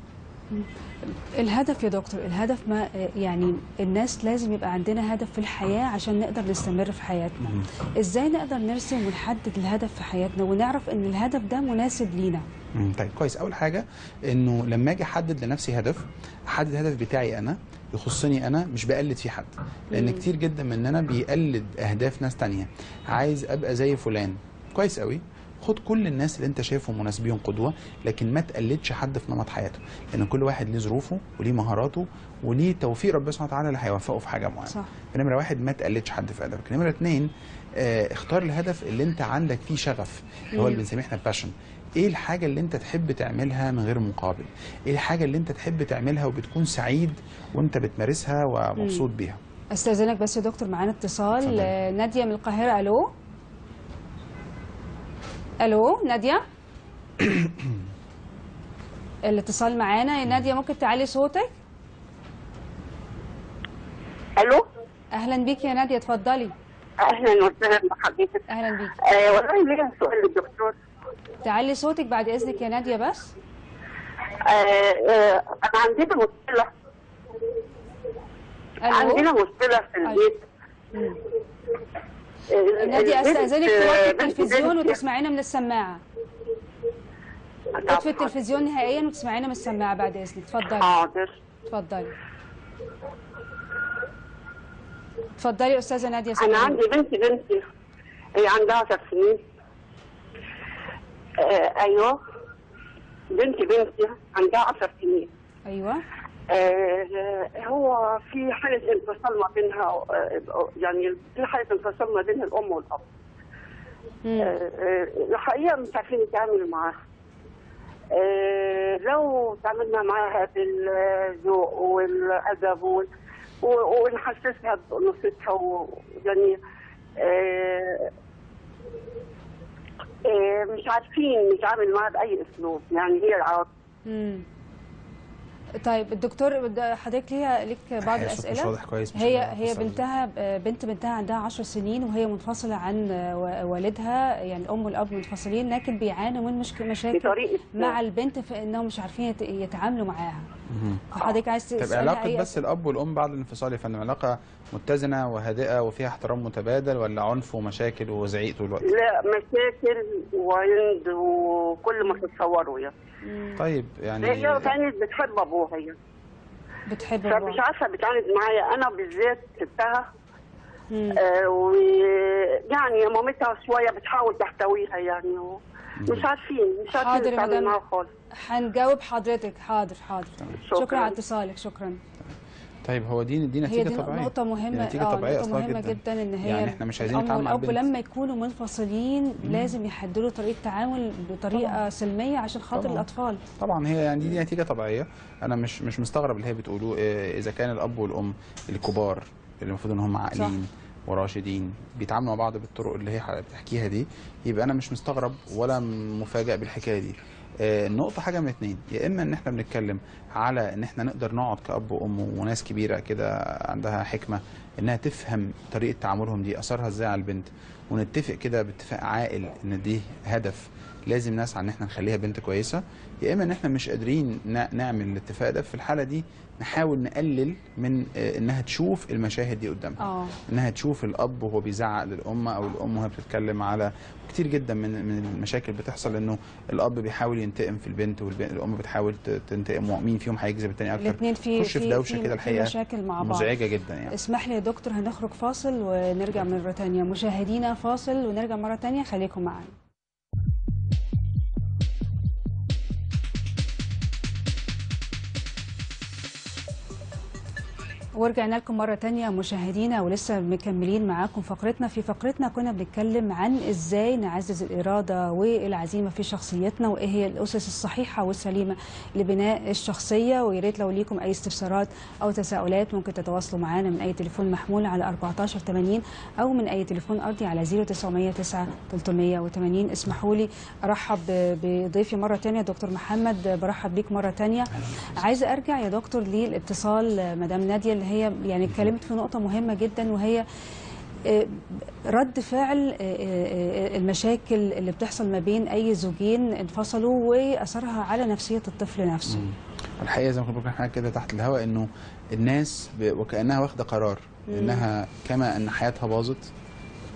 الهدف يا دكتور، الهدف ما يعني الناس لازم يبقى عندنا هدف في الحياة عشان نقدر نستمر في حياتنا. ازاي نقدر نرسم ونحدد الهدف في حياتنا ونعرف ان الهدف ده مناسب لينا؟ طيب كويس. اول حاجة انه لما اجي احدد لنفسي هدف، احدد الهدف بتاعي انا يخصني انا، مش بقلد فيه حد، لان كتير جدا مننا بيقلد اهداف ناس تانية. عايز ابقى زي فلان، كويس قوي، خد كل الناس اللي انت شايفهم مناسبين قدوه، لكن ما تقلدش حد في نمط حياته، لان كل واحد ليه ظروفه وليه مهاراته وليه توفيق ربنا سبحانه وتعالى اللي هيوفقه في حاجه معينه. صح. فنمره واحد ما تقلدش حد في هدفك. نمره اتنين اختار الهدف اللي انت عندك فيه شغف، اللي هو اللي بنسميه احنا باشن. ايه الحاجه اللي انت تحب تعملها من غير مقابل؟ ايه الحاجه اللي انت تحب تعملها وبتكون سعيد وانت بتمارسها ومبسوط بيها؟ استاذنك بس يا دكتور، معانا اتصال. ناديه من القاهره. الو الو ناديه. الاتصال معانا يا ناديه، ممكن تعلي صوتك؟ الو، اهلا بيك يا ناديه، اتفضلي. اهلا وسهلا بحضرتك. اهلا بيك. والله ليا سؤال للدكتور. تعلي صوتك بعد اذنك يا ناديه بس. انا عندنا مشكله. عندنا مشكله في البيت. ناديه استاذنك توطي التلفزيون وتسمعينا من السماعه. اطفي التلفزيون نهائيا وتسمعينا من السماعه بعد اذنك. اتفضلي. حاضر. اتفضلي. اتفضلي يا استاذه ناديه. انا عندي بنتي هي عندها 10 سنين. ايوه، بنتي عندها 10 سنين. ايوه. هو في حاله انفصال ما بينها، يعني في حاله انفصال ما بين الام والاب. الحقيقه مش عارفين نتعامل معاها. لو تعاملنا معاها بالذوق والادب ونحسسها بنصيتها، يعني مش عارفين نتعامل معاها باي اسلوب، يعني هي العواطف. طيب الدكتور، حضرتك ليك بعض الاسئله؟ مش واضح كويس. هي بنتها عندها 10 سنين وهي منفصله عن والدها، يعني الام والاب منفصلين، لكن بيعانوا من مشاكل مع البنت في انهم مش عارفين يتعاملوا معاها. فحضرتك عايز تسالي طب علاقه بس الاب والام بعد الانفصال يا فندم علاقه متزنه وهادئه وفيها احترام متبادل، ولا عنف ومشاكل وزعيق طول الوقت؟ لا، مشاكل وعند وكل ما تتصوروا يعني. طيب يعني هي كانت بتحب ابوها، هي بتحب ابوها، فمش عارفه بتعاند معايا انا بالذات، سبتها ويعني مامتها شويه بتحاول تحتويها يعني، مش عارفين نتعامل معاها خالص. هنجاوب حضرتك. حاضر. شكرا على اتصالك. شكرا. طيب هو دي نتيجه طبيعيه. دي نقطة مهمة. نتيجه طبيعيه نقطة مهمة جدا ان هي يعني احنا مش عايزين نتعامل مع البنت. لما يكونوا منفصلين لازم يحددوا طريقة تعامل بطريقة سلمية عشان خاطر الأطفال. طبعا هي يعني دي نتيجة طبيعية. أنا مش مستغرب اللي هي بتقولوه. إذا كان الأب والأم الكبار اللي المفروض إن هم عاقلين وراشدين بيتعاملوا مع بعض بالطرق اللي هي بتحكيها دي، يبقى أنا مش مستغرب ولا مفاجئ بالحكاية دي. النقطة حاجة من اتنين، يا إما إن إحنا بنتكلم على إن إحنا نقدر نقعد كأب وأم وناس كبيرة كده عندها حكمة إنها تفهم طريقة تعاملهم دي أثرها إزاي على البنت، ونتفق كده باتفاق عاقل إن دي هدف لازم نسعى إن إحنا نخليها بنت كويسة. يا إما إن إحنا مش قادرين نعمل الاتفاق ده، في الحالة دي نحاول نقلل من إنها تشوف المشاهد دي قدامها. إنها تشوف الأب وهو بيزعق للأم أو الأم وهي بتتكلم على كتير جدا من المشاكل بتحصل، انه الاب بيحاول ينتقم في البنت والام بتحاول تنتقم، ومين فيهم هيجذب الثاني اكتر. الاثنين في دوشه كده الحقيقه مشاكل مع بعض مزعجه جدا يعني. اسمح لي يا دكتور هنخرج فاصل ونرجع مره ثانيه. مشاهدينا فاصل ونرجع مره ثانيه، خليكم معانا. ورجعنا لكم مرة تانية مشاهدينا، ولسه مكملين معاكم فقرتنا. في فقرتنا كنا بنتكلم عن ازاي نعزز الإرادة والعزيمة في شخصيتنا، وايه هي الأسس الصحيحة والسليمة لبناء الشخصية. ويا ريت لو ليكم أي استفسارات أو تساؤلات ممكن تتواصلوا معنا من أي تليفون محمول على 1480 أو من أي تليفون أرضي على 0909 380. اسمحوا لي أرحب بضيفي مرة تانية دكتور محمد، برحب بيك مرة تانية. عايزة أرجع يا دكتور للاتصال مدام نادية اللي هي يعني اتكلمت في نقطة مهمة جدا، وهي رد فعل المشاكل اللي بتحصل ما بين أي زوجين انفصلوا وأثرها على نفسية الطفل نفسه. الحقيقة زي ما كنت بقول حاجة كده تحت الهواء، إنه الناس وكأنها واخدة قرار إنها كما أن حياتها باظت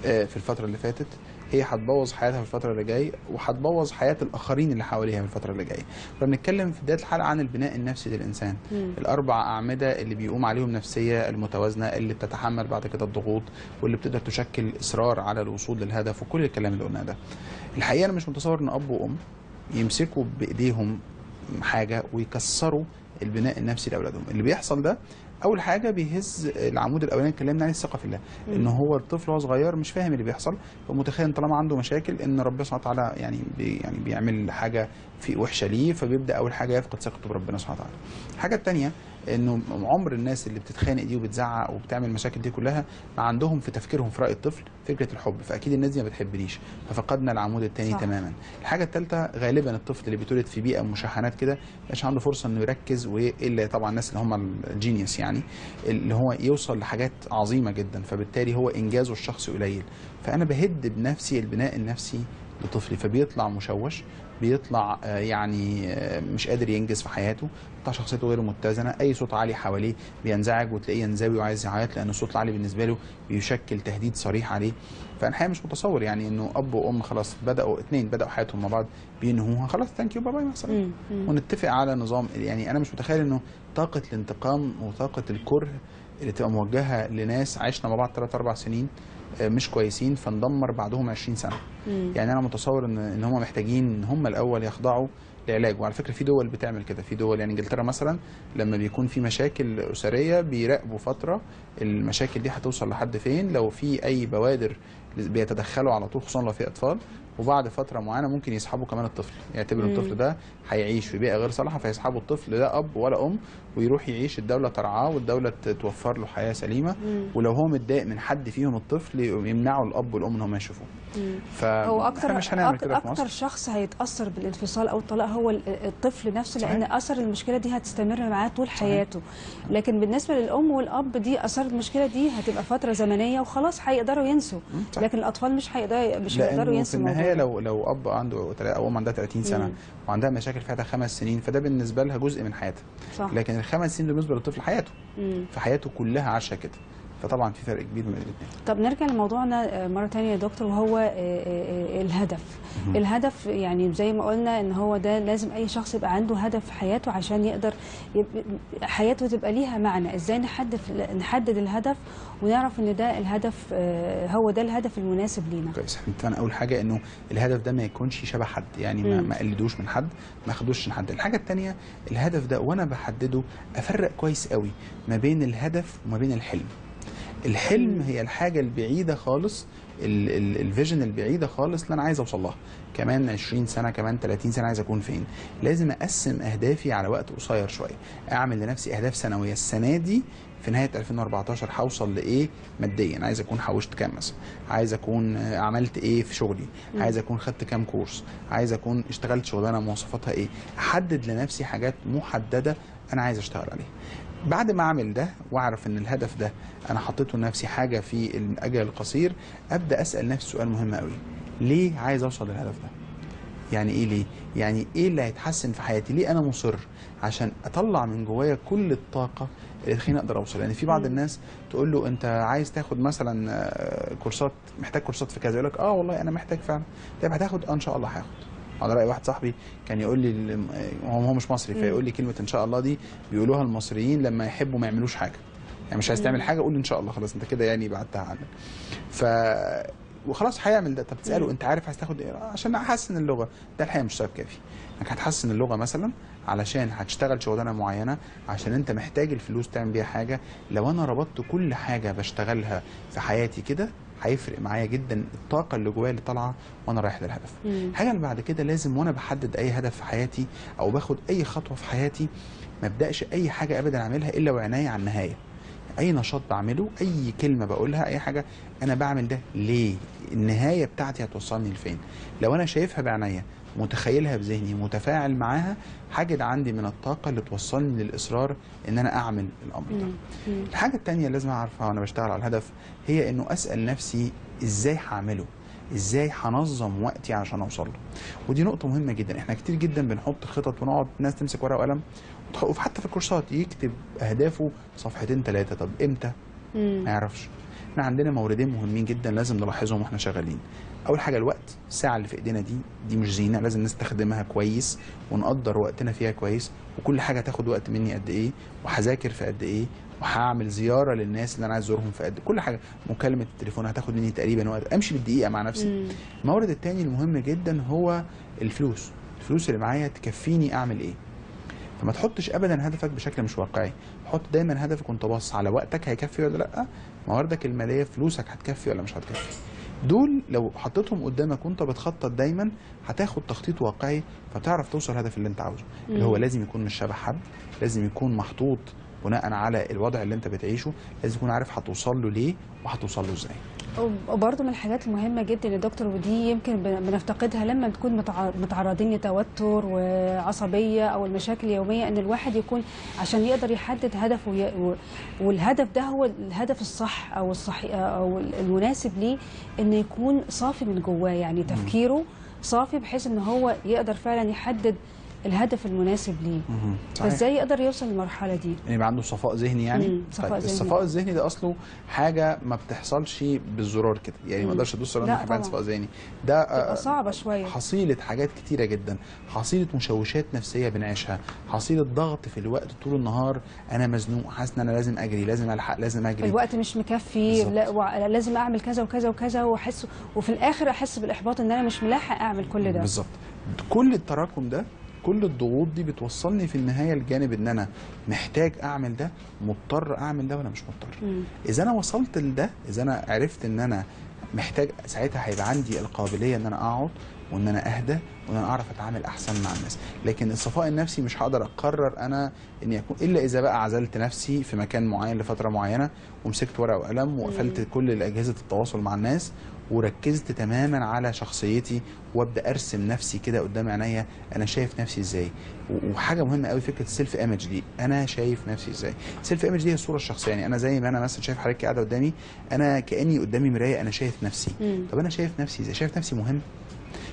في الفترة اللي فاتت، هي هتبوظ حياتها في الفترة اللي جاية، وهتبوظ حياة الآخرين اللي حواليها في الفترة اللي جاية. فبنتكلم في بداية الحلقة عن البناء النفسي للإنسان. الأربع أعمدة اللي بيقوم عليهم نفسية المتوازنة اللي بتتحمل بعد كده الضغوط، واللي بتقدر تشكل إصرار على الوصول للهدف، وكل الكلام اللي قلناه ده. الحقيقة أنا مش متصور إن أب وأم يمسكوا بإيديهم حاجة ويكسروا البناء النفسي لأولادهم. اللي بيحصل ده اول حاجه بيهز العمود الاولاني اللي اتكلمنا عليه، الثقه في الله. ان هو الطفل وهو صغير مش فاهم اللي بيحصل، ومتخيل طالما عنده مشاكل ان ربنا سبحانه وتعالى يعني بيعمل حاجه في وحشه ليه، فبيبدا اول حاجه يفقد ثقته بربنا سبحانه وتعالى. الحاجه الثانيه انه عمر الناس اللي بتتخانق دي وبتزعق وبتعمل المشاكل دي كلها ما عندهم في تفكيرهم في راي الطفل فكره الحب، فاكيد الناس دي ما بتحبنيش، ففقدنا العمود الثاني تماما. الحاجه الثالثه غالبا الطفل اللي بيتولد في بيئه مشحنات كده مش عنده فرصه انه يركز، والا طبعا الناس اللي هم الجينيوس يعني اللي هو يوصل لحاجات عظيمه جدا، فبالتالي هو انجازه الشخصي قليل. فانا بهد بنفسي البناء النفسي لطفلي، فبيطلع مشوش، بيطلع يعني مش قادر ينجز في حياته، بيطلع شخصيته غير متزنه، اي صوت عالي حواليه بينزعج وتلاقيه ينزوي وعايز يعيط، لان الصوت العالي بالنسبه له بيشكل تهديد صريح عليه. فانا الحقيقه مش متصور يعني انه اب وام خلاص اتنين بداوا حياتهم مع بعض بينهوها، خلاص ثانك يو باي باي مثلا ونتفق على نظام. يعني انا مش متخيل انه طاقه الانتقام وطاقه الكره اللي تبقى موجهه لناس عشنا مع بعض 3-4 سنين مش كويسين فندمر بعدهم 20 سنه. يعني انا متصور ان هم محتاجين ان هم الاول يخضعوا لعلاج. وعلى فكره في دول بتعمل كده، في دول يعني انجلترا مثلا لما بيكون في مشاكل اسريه بيراقبوا فتره المشاكل دي هتوصل لحد فين، لو في اي بوادر بيتدخلوا على طول، خصوصا لو في اطفال، وبعد فتره معينه ممكن يسحبوا كمان الطفل، يعتبروا الطفل ده هيعيش في بيئه غير صالحه فيسحبوا الطفل، لا اب ولا ام، ويروح يعيش الدوله ترعاه والدوله توفر له حياه سليمه. ولو هو متضايق من حد فيهم الطفل يمنعوا الاب والام ان هم يشوفوه. هو اكتر شخص هيتاثر بالانفصال او الطلاق هو الطفل نفسه، لان اثر المشكله دي هتستمر معاه طول حياته. لكن بالنسبه للام والاب دي اثر المشكله دي هتبقى فتره زمنيه وخلاص هيقدروا ينسوا. لكن الاطفال مش هيقدروا ينسوا. في النهايه لو اب عنده او ام عندها 30 سنه وعندها مشاكل في حياتها 5 سنين، فده بالنسبه لها جزء من حياتها. لكن ال5 سنين بالنسبه للطفل حياته، فحياته كلها عاشها كده. فطبعا في فرق كبير بين الاثنين. طب نرجع لموضوعنا مره ثانيه يا دكتور، وهو الهدف. الهدف يعني زي ما قلنا ان هو ده لازم اي شخص يبقى عنده هدف في حياته عشان يقدر حياته تبقى ليها معنى. ازاي نحدد الهدف ونعرف ان ده الهدف هو ده الهدف المناسب لينا؟ كويس. احنا اول حاجه انه الهدف ده ما يكونش شبه حد، يعني ما قلدوش من حد، ما خدوش من حد. الحاجه الثانيه الهدف ده وانا بحدده افرق كويس قوي ما بين الهدف وما بين الحلم. الحلم هي الحاجه البعيده خالص، الفيجن البعيده خالص اللي انا عايز اوصل لها كمان 20 سنه كمان 30 سنه عايز اكون فين. لازم اقسم اهدافي على وقت قصير شويه، اعمل لنفسي اهداف سنويه. السنه دي في نهايه 2014 هوصل لايه ماديا، عايز اكون حوشت كام مثلا، عايز اكون عملت ايه في شغلي، عايز اكون خدت كام كورس، عايز اكون اشتغلت شغلانه مواصفاتها ايه. احدد لنفسي حاجات محدده انا عايز اشتغل عليها. بعد ما اعمل ده واعرف ان الهدف ده انا حطيته لنفسي حاجه في الاجل القصير، ابدا اسال نفسي سؤال مهم قوي: ليه عايز اوصل للهدف ده؟ يعني ايه ليه؟ يعني ايه اللي هيتحسن في حياتي؟ ليه انا مصر؟ عشان اطلع من جوايا كل الطاقه اللي تخليني اقدر اوصل. يعني في بعض الناس تقول له انت عايز تاخد مثلا كورسات، محتاج كورسات في كذا، يقول لك والله انا محتاج فعلا. طيب هتاخد؟ ان شاء الله هاخد. على رأي واحد صاحبي كان يقول لي، هو مش مصري، فيقول لي كلمه ان شاء الله دي بيقولوها المصريين لما يحبوا ما يعملوش حاجه. يعني مش عايز تعمل حاجه قول ان شاء الله، خلاص انت كده يعني بعدتها عنك. وخلاص هيعمل ده. طب تساله انت عارف عايز تاخد ايه؟ عشان احسن اللغه. ده الحقيقه مش سبب كافي. انك هتحسن اللغه مثلا علشان هتشتغل شغلانه معينه، عشان انت محتاج الفلوس تعمل بيها حاجه. لو انا ربطت كل حاجه بشتغلها في حياتي كده هيفرق معايا جدا الطاقه اللي جوايا اللي طالعه وانا رايح للهدف. الحاجه اللي بعد كده لازم وانا بحدد اي هدف في حياتي او باخد اي خطوه في حياتي ما ابداش اي حاجه ابدا اعملها الا وعناية على النهايه. اي نشاط بعمله، اي كلمه بقولها، اي حاجه انا بعمل ده ليه؟ النهايه بتاعتي هتوصلني لفين؟ لو انا شايفها بعناية، متخيلها بذهني، متفاعل معاها، هجد عندي من الطاقه اللي توصلني للاصرار ان انا اعمل الامر ده. الحاجه الثانيه اللي لازم اعرفها وانا بشتغل على الهدف هي انه اسال نفسي ازاي هعمله؟ ازاي هنظم وقتي عشان اوصل له؟ ودي نقطه مهمه جدا. احنا كتير جدا بنحط خطط ونقعد الناس تمسك ورقه وقلم وحتى في الكورسات يكتب اهدافه صفحتين ثلاثه. طب امتى؟ ما يعرفش. احنا عندنا موردين مهمين جدا لازم نلاحظهم واحنا شغالين. اول حاجه الوقت، الساعه اللي في ايدينا دي مش زينه، لازم نستخدمها كويس ونقدر وقتنا فيها كويس. وكل حاجه هتاخد وقت مني قد ايه، وهذاكر في قد ايه، وهعمل زياره للناس اللي انا عايز ازورهم في قد ايه. كل حاجه، مكالمه التليفون هتاخد مني تقريبا وقت، امشي بالدقيقه مع نفسي. المورد الثاني المهم جدا هو الفلوس. الفلوس اللي معايا تكفيني اعمل ايه؟ فما تحطش ابدا هدفك بشكل مش واقعي. حط دايما هدفك وانت باصص على وقتك هيكفي ولا لا، مواردك الماليه، فلوسك هتكفي ولا مش هتكفي. دول لو حطيتهم قدامك وانت بتخطط دايما هتاخد تخطيط واقعي، فتعرف توصل الهدف اللي انت عاوزه. اللي هو لازم يكون مش شبه حد، لازم يكون محطوط بناء على الوضع اللي انت بتعيشه، لازم تكون عارف هتوصل له ليه وهتوصل له ازاي. وبرضه من الحاجات المهمه جدا يا دكتور، ودي يمكن بنفتقدها لما نكون متعرضين لتوتر وعصبيه او المشاكل اليوميه، ان الواحد يكون عشان يقدر يحدد هدفه والهدف ده هو الهدف الصح او الصحيح او المناسب ليه، ان يكون صافي من جواه. يعني تفكيره صافي بحيث ان هو يقدر فعلا يحدد الهدف المناسب ليه. فازاي يقدر يوصل للمرحله دي؟ يعني يبقى عنده صفاء ذهني يعني. طيب الصفاء الذهني ده اصله حاجه ما بتحصلش بالزرار كده، يعني ما اقدرش ادوس على حاجه صفاء ذهني. ده صعبه شويه، حصيله حاجات كتيره جدا، حصيله مشوشات نفسيه بنعيشها، حصيله ضغط في الوقت طول النهار. انا مزنوق، حاسس ان انا لازم اجري، لازم الحق، لازم اجري، الوقت مش مكفي، لازم اعمل كذا وكذا وكذا، واحس وفي الاخر احس بالاحباط ان انا مش ملاحق اعمل كل ده. بالظبط. كل التراكم ده، كل الضغوط دي بتوصلني في النهايه لجانب ان انا محتاج اعمل ده، مضطر اعمل ده ولا مش مضطر. اذا انا وصلت لده، اذا انا عرفت ان انا محتاج، ساعتها هيبقى عندي القابليه ان انا اقعد وان انا اهدى وان انا اعرف اتعامل احسن مع الناس. لكن الصفاء النفسي مش هقدر اقرر انا اني اكون الا اذا بقى عزلت نفسي في مكان معين لفتره معينه، ومسكت ورقه وقلم وقفلت كل اجهزه التواصل مع الناس، وركزت تماما على شخصيتي، وابدا ارسم نفسي كده قدام عينيا انا شايف نفسي ازاي. وحاجه مهمه قوي فكره السيلف ايمج دي، انا شايف نفسي ازاي. السيلف ايمج دي هي الصوره الشخصيه. يعني انا زي ما انا مثلا شايف حضرتك قاعده قدامي، انا كاني قدامي مرايه، انا شايف نفسي. طب انا شايف نفسي ازاي؟ شايف نفسي مهم،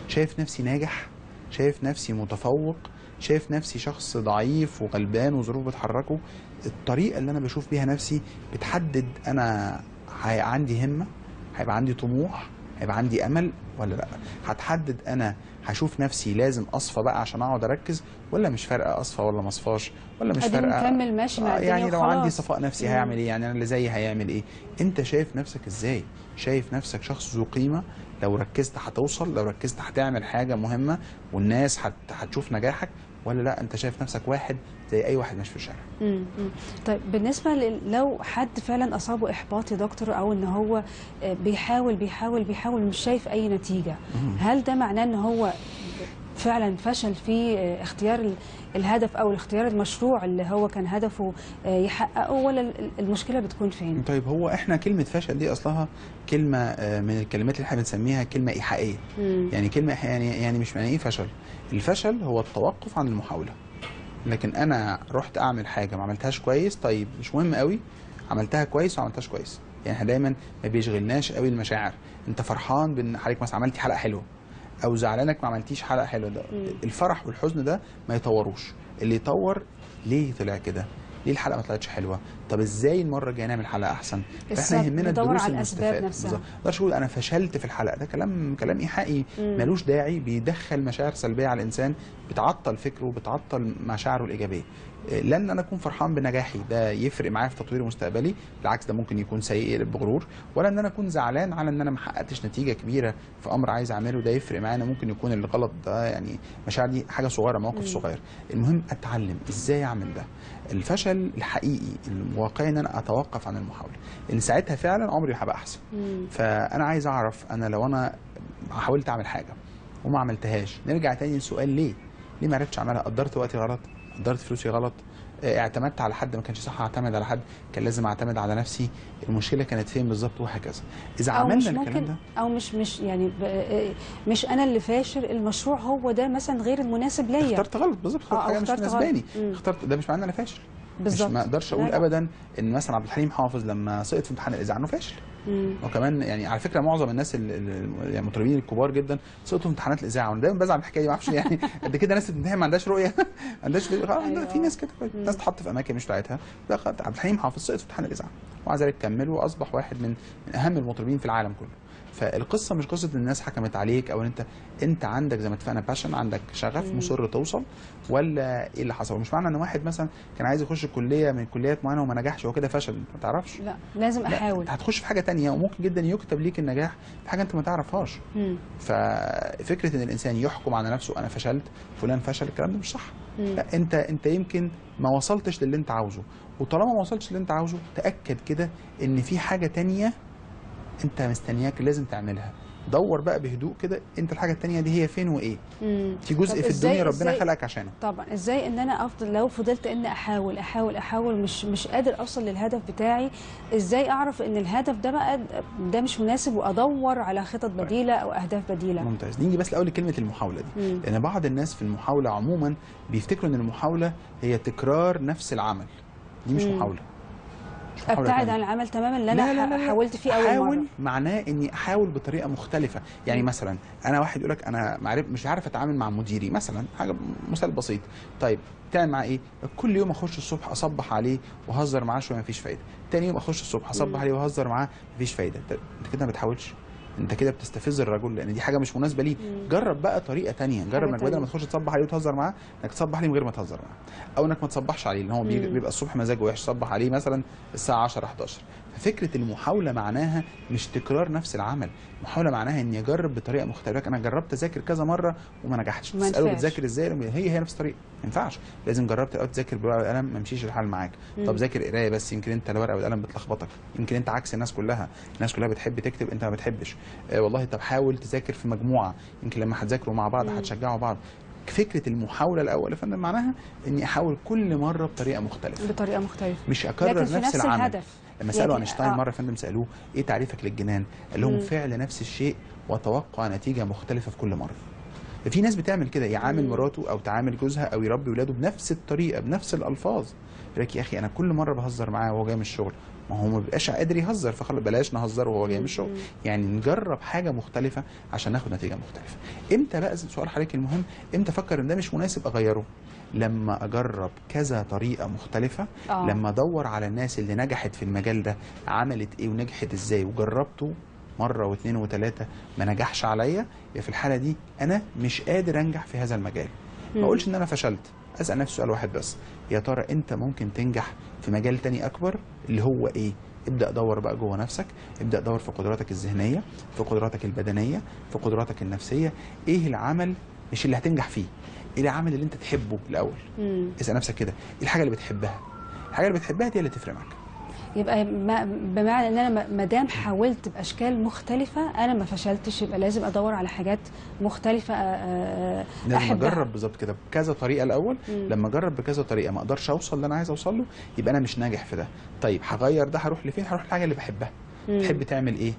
شايف نفسي ناجح، شايف نفسي متفوق، شايف نفسي شخص ضعيف وغلبان وظروف بتحركه. الطريقه اللي انا بشوف بيها نفسي بتحدد انا عندي همه، هيبقى عندي طموح، هيبقى عندي امل ولا لا. هتحدد انا هشوف نفسي لازم اصفى بقى عشان اقعد اركز، ولا مش فارقه اصفى ولا ما اصفاش، ولا مش فارقه نكمل ماشي مع الدنيا يعني لو وخلاص. عندي صفاء نفسي هيعمل ايه، يعني انا اللي زيي هيعمل ايه. انت شايف نفسك ازاي؟ شايف نفسك شخص ذو قيمه، لو ركزت هتوصل، لو ركزت هتعمل حاجه مهمه والناس هتشوف نجاحك، ولا لا انت شايف نفسك واحد زي اي واحد ماشي في الشارع؟ طيب بالنسبه لو حد فعلا اصابه احباط يا دكتور، او ان هو بيحاول بيحاول بيحاول مش شايف اي نتيجه، هل ده معناه ان هو فعلا فشل في اختيار الهدف او اختيار المشروع اللي هو كان هدفه يحققه، ولا المشكله بتكون فين؟ طيب هو احنا كلمه فشل دي اصلها كلمه من الكلمات اللي احنا بنسميها كلمه ايحائيه. يعني كلمه يعني مش معنى ايه فشل. الفشل هو التوقف عن المحاوله. لكن انا رحت اعمل حاجه ما عملتهاش كويس، طيب مش مهم قوي عملتها كويس وما عملتهاش كويس. يعني احنا دايما ما بيشغلناش قوي المشاعر. انت فرحان بان حضرتك مثلا عملتي حلقه حلوه، او زعلانك ما عملتيش حلقه حلوه. ده الفرح والحزن ده ما يطوروش. اللي يطور ليه طلع كده، ليه الحلقه ما طلعتش حلوه، طب ازاي المره الجايه نعمل حلقه احسن. فاحنا يهمنا الدروس المستفاده. ما اقدرش اقول انا فشلت في الحلقه، ده كلام ايحائي ملوش داعي، بيدخل مشاعر سلبيه على الانسان، بتعطل فكره وبتعطل مشاعره الايجابيه. لن انا اكون فرحان بنجاحي ده يفرق معايا في تطوير مستقبلي، بالعكس ده ممكن يكون سيء يقلب بغرور. ولا ان انا اكون زعلان على ان انا ما حققتش نتيجه كبيره في امر عايز اعمله، ده يفرق معايا. ممكن يكون الغلط ده يعني مشاعر دي حاجه صغيره، موقف صغير. المهم اتعلم ازاي اعمل ده. الفشل الحقيقي الواقعي ان انا اتوقف عن المحاوله، لان ساعتها فعلا عمري هبقى احسن. فانا عايز اعرف انا لو انا حاولت اعمل حاجه وما عملتهاش، نرجع تاني للسؤال ليه ما عرفتش اعملها؟ قدرت وقتي غلط، قدرت فلوسي غلط، اعتمدت على حد ما كانش صح اعتمد على حد، كان لازم اعتمد على نفسي، المشكله كانت فين بالظبط، وهكذا. اذا عملنا الكلام ده، او مش يعني مش انا اللي فاشل، المشروع هو ده مثلا غير المناسب ليا، اخترت غلط بالظبط، اخترت حاجه مش مناسباني، اخترت ده مش معناه انا فاشل بالظبط. ما اقدرش اقول ابدا ان مثلا عبد الحليم حافظ لما سقط في امتحان الاذاعه انه فاشل. وكمان يعني على فكره معظم الناس المطربين الكبار جدا سقطوا في امتحانات الاذاعه، وانا دايما بزعل من الحكايه دي، ما اعرفش يعني قد كده ناس بتمتحن ما عندهاش رؤيه ما عندهاش في ناس كده ناس تحط في اماكن مش بتاعتها. عبد الحليم حافظ سقط في امتحان الاذاعه ومع ذلك كمل واصبح واحد من اهم المطربين في العالم كله. فالقصه مش قصه ان الناس حكمت عليك، او ان انت عندك زي ما اتفقنا باشن، عندك شغف مصر توصل، ولا ايه اللي حصل. مش معنى ان واحد مثلا كان عايز يخش كليه من كليات معينه وما نجحش هو كده فشل، ما تعرفش. لا لازم احاول. هتخش في حاجه ثانيه وممكن جدا يكتب ليك النجاح في حاجه انت ما تعرفهاش. ففكره ان الانسان يحكم على نفسه انا فشلت فلان فشل، الكلام ده مش صح. لا انت يمكن ما وصلتش للي انت عاوزه، وطالما ما وصلتش للي انت عاوزه تاكد كده ان في حاجه ثانيه انت مستنياك لازم تعملها. دور بقى بهدوء كده انت الحاجه الثانيه دي هي فين وايه. في جزء في الدنيا ربنا خلقك عشانه. طبعا ازاي ان انا افضل لو فضلت ان احاول احاول احاول مش قادر اوصل للهدف بتاعي، ازاي اعرف ان الهدف ده بقى ده مش مناسب وادور على خطط بديله او اهداف بديله؟ ممتاز. نيجي بس الاول لكلمه المحاوله دي، لان بعض الناس في المحاوله عموما بيفتكروا ان المحاوله هي تكرار نفس العمل. دي مش محاوله. ابتعد عن العمل تماما اللي انا حاولت فيه اول مره. احاول معناه اني احاول بطريقه مختلفه. يعني مثلا انا واحد يقول لك انا مش عارف اتعامل مع مديري مثلا، حاجه مثال بسيط. طيب تعمل معاه ايه؟ كل يوم اخش الصبح اصبح عليه واهزر معاه شويه مفيش فايده، تاني يوم اخش الصبح اصبح عليه واهزر معاه مفيش فايده. انت كده ما بتحاولش، انت كده بتستفز الرجل لان دي حاجه مش مناسبه ليه. جرب بقى طريقه ثانيه، جرب انك بدل ما تخش تصبح عليه وتهزر معاه انك تصبح عليه من غير ما تهزر معاه، او انك ما تصبحش عليه لان هو بيبقى الصبح مزاجه وحش، صبح عليه مثلا الساعه 10 11. ففكره المحاوله معناها مش تكرار نفس العمل، المحاوله معناها اني اجرب بطريقه مختلفه. انا جربت اذاكر كذا مره وما نجحتش، تساله بتذاكر ازاي؟ هي نفس الطريقه، ما ينفعش. لازم جربت الاول تذاكر بالورقه والقلم ما مشيش الحال معاك. طب ذاكر قرايه بس، يمكن انت الورقه والقلم بتلخبطك، يمكن انت عكس الناس كلها بتحب تكتب انت ما بتحبش. والله طب حاول تذاكر في مجموعه، يمكن لما هتذاكروا مع بعض هتشجعوا بعض. فكره المحاوله الاول يا فندم معناها اني احاول كل مره بطريقه مختلفه، مش اكرر نفس العمل. الهدف. لما سالوا اينشتاين مره يا فندم سالوه ايه تعريفك للجنان؟ قال لهم فعل نفس الشيء وتوقع نتيجه مختلفه في كل مره. في ناس بتعمل كده، يعامل مراته او تعامل جوزها او يربي ولاده بنفس الطريقه بنفس الالفاظ. يقول لك يا اخي انا كل مره بهزر معاه وهو جاي من الشغل، ما هو ما بيبقاش قادر يهزر، فخلاص بلاش نهزر وهو جاي من الشغل. يعني نجرب حاجه مختلفه عشان ناخد نتيجه مختلفه. امتى بقى سؤال حضرتك المهم، امتى افكر ان ده مش مناسب اغيره؟ لما اجرب كذا طريقه مختلفه، لما ادور على الناس اللي نجحت في المجال ده عملت ايه ونجحت ازاي، وجربته مره واثنين وثلاثه ما نجحش عليا، يبقى في الحاله دي انا مش قادر انجح في هذا المجال. ما اقولش ان انا فشلت، اسال نفسي سؤال واحد بس: يا ترى انت ممكن تنجح في مجال تاني اكبر؟ اللي هو ايه؟ ابدا دور بقى جوه نفسك، ابدا دور في قدراتك الذهنيه، في قدراتك البدنيه، في قدراتك النفسيه. ايه العمل مش اللي هتنجح فيه، ايه العمل اللي انت تحبه الاول؟ اسال نفسك كده، ايه الحاجه اللي بتحبها؟ الحاجه اللي بتحبها دي اللي تفرق معاك. يبقى بمعنى ان انا ما دام حاولت باشكال مختلفه انا ما فشلتش، يبقى لازم ادور على حاجات مختلفه لازم اجرب بالظبط كده بكذا طريقه الاول. لما اجرب بكذا طريقه ما اقدرش اوصل اللي انا عايز اوصل له، يبقى انا مش ناجح في ده. طيب هغير ده، هروح لفين؟ هروح للحاجه اللي بحبها. تحب تعمل ايه؟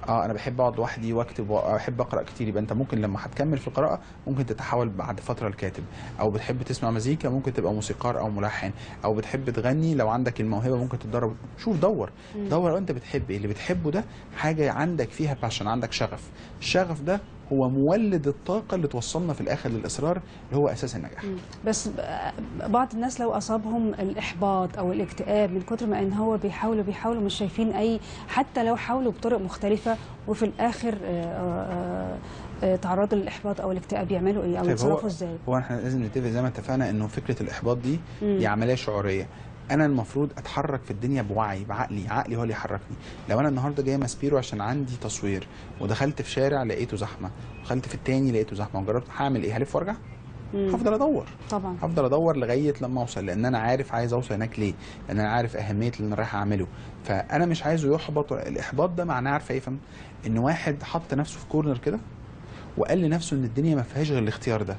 انا بحب اقعد لوحدي واكتب واحب اقرا كتير، يبقى انت ممكن لما هتكمل في القراءه ممكن تتحول بعد فتره لكاتب. او بتحب تسمع مزيكا ممكن تبقى موسيقار او ملحن. او بتحب تغني، لو عندك الموهبه ممكن تتدرب. شوف، دور لو انت بتحب ايه. اللي بتحبه ده حاجه عندك فيها باشن، عندك شغف. الشغف ده هو مولد الطاقه اللي توصلنا في الاخر للاصرار اللي هو اساس النجاح. بس بعض الناس لو اصابهم الاحباط او الاكتئاب من كتر ما ان هو بيحاولوا مش شايفين اي، حتى لو حاولوا بطرق مختلفه وفي الاخر تعرضوا للاحباط او الاكتئاب، يعملوا ايه او يتصرفوا ازاي؟ هو احنا لازم نتفق زي ما اتفقنا انه فكره الاحباط دي عمليه شعوريه. انا المفروض اتحرك في الدنيا بوعي، عقلي هو اللي يحركني. لو انا النهارده جاي ماسبيرو عشان عندي تصوير ودخلت في شارع لقيته زحمه، دخلت في التاني لقيته زحمه وجربت، هعمل ايه؟ هلف وارجع؟ هفضل ادور طبعا، هفضل ادور لغايه لما اوصل، لان انا عارف عايز اوصل هناك ليه، لان انا عارف اهميه اللي انا رايح اعمله. فانا مش عايزه يحبط. الاحباط ده معناه، عارفه ايه؟ فهم ان واحد حط نفسه في كورنر كده وقال لنفسه ان الدنيا ما فيهاش غير الاختيار ده،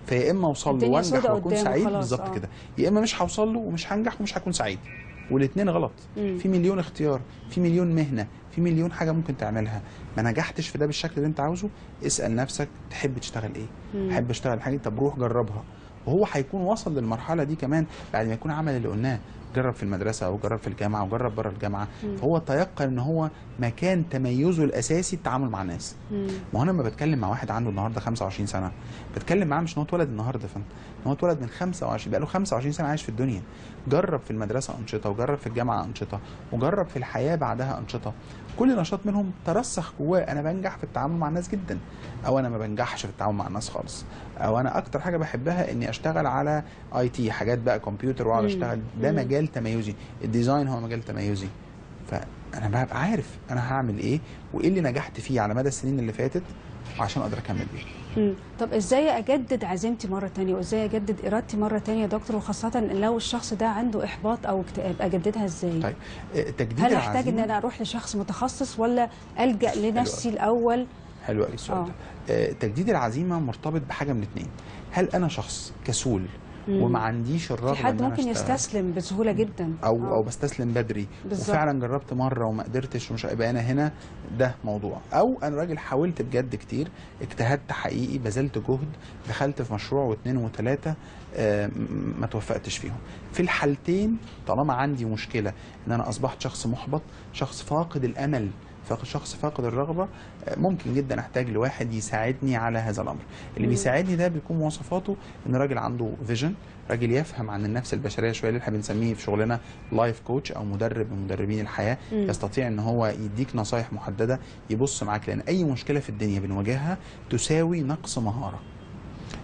فيا اما اوصل له وانجح واكون سعيد بالظبط كده، يا اما مش هوصل له ومش هنجح ومش هكون سعيد. والاثنين غلط. في مليون اختيار، في مليون مهنه، في مليون حاجه ممكن تعملها. ما نجحتش في ده بالشكل اللي انت عاوزه، اسال نفسك تحب تشتغل ايه؟ تحب اشتغل حاجه؟ طب روح جربها. وهو هيكون وصل للمرحله دي كمان بعد ما يكون عمل اللي قلناه، جرب في المدرسه او جرب في الجامعه او جرب بره الجامعه. فهو تيقن ان هو مكان تميزه الاساسي التعامل مع الناس. ما هو انا لما بتكلم مع واحد عنده النهارده 25 سنه، بتكلم معاه مش ان هو اتولد النهارده، فن هو اتولد من 25، بقى له 25 سنه عايش في الدنيا. جرب في المدرسه انشطه، وجرب في الجامعه انشطه، وجرب في الحياه بعدها انشطه. كل نشاط منهم ترسخ جواه انا بنجح في التعامل مع الناس جدا، او انا ما بنجحش في التعامل مع الناس خالص، او انا اكتر حاجه بحبها اني اشتغل على IT، حاجات بقى كمبيوتر واقعد اشتغل. ده مجال تميزي، الديزاين هو مجال تميزي. فانا ببقى عارف انا هعمل ايه وايه اللي نجحت فيه على مدى السنين اللي فاتت عشان اقدر اكمل بيه. طب ازاي اجدد عزيمتي مره ثانيه، وازاي اجدد ارادتي مره ثانيه يا دكتور، وخاصه لو الشخص ده عنده احباط او اكتئاب، اجددها ازاي؟ طيب تجديد هل احتاج ان انا اروح لشخص متخصص ولا الجا لنفسي الاول؟ حلو قوي السؤال ده. تجديد العزيمه مرتبط بحاجه من اثنين: هل انا شخص كسول وما عنديش الرغبه، في حد ممكن يستسلم بسهوله جدا او بستسلم بدري بالزبط. وفعلا جربت مره وما قدرتش ومش هيبقى انا هنا، ده موضوع. او انا راجل حاولت بجد كتير، اجتهدت حقيقي، بذلت جهد، دخلت في مشروع واثنين وثلاثه ما توفقتش فيهم. في الحالتين طالما عندي مشكله ان انا اصبحت شخص محبط، شخص فاقد الامل، شخص فاقد الرغبه، ممكن جدا احتاج لواحد يساعدني على هذا الامر. اللي بيساعدني ده بيكون مواصفاته ان راجل عنده فيجن، راجل يفهم عن النفس البشريه شويه، اللي احنا بنسميه في شغلنا لايف كوتش او مدرب من مدربين الحياه. يستطيع ان هو يديك نصايح محدده، يبص معاك، لان اي مشكله في الدنيا بنواجهها تساوي نقص مهاره.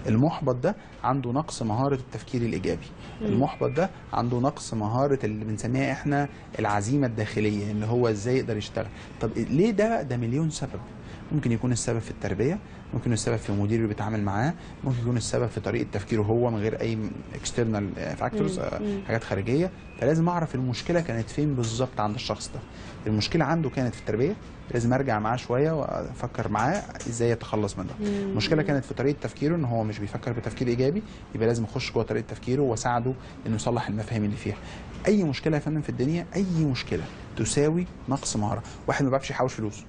المحبط ده عنده نقص مهارة التفكير الإيجابي. المحبط ده عنده نقص مهارة اللي بنسميها إحنا العزيمة الداخلية، اللي هو إزاي يقدر يشتغل. طب ليه ده مليون سبب. ممكن يكون السبب في التربية، ممكن يكون السبب في المدير اللي بيتعامل معاه، ممكن يكون السبب في طريقة تفكيره هو من غير أي اكسترنال فاكتورز، حاجات خارجية. فلازم أعرف المشكلة كانت فين بالظبط عند الشخص ده. المشكلة عنده كانت في التربية، لازم ارجع معاه شويه وافكر معاه ازاي يتخلص منها. المشكله كانت في طريقه تفكيره، ان هو مش بيفكر بتفكير ايجابي، يبقى لازم اخش جوه طريقه تفكيره واساعده انه يصلح المفاهيم اللي فيها. اي مشكله يا فندم في الدنيا، اي مشكله تساوي نقص مهاره. واحد ما بيعرفش يحوش فلوس،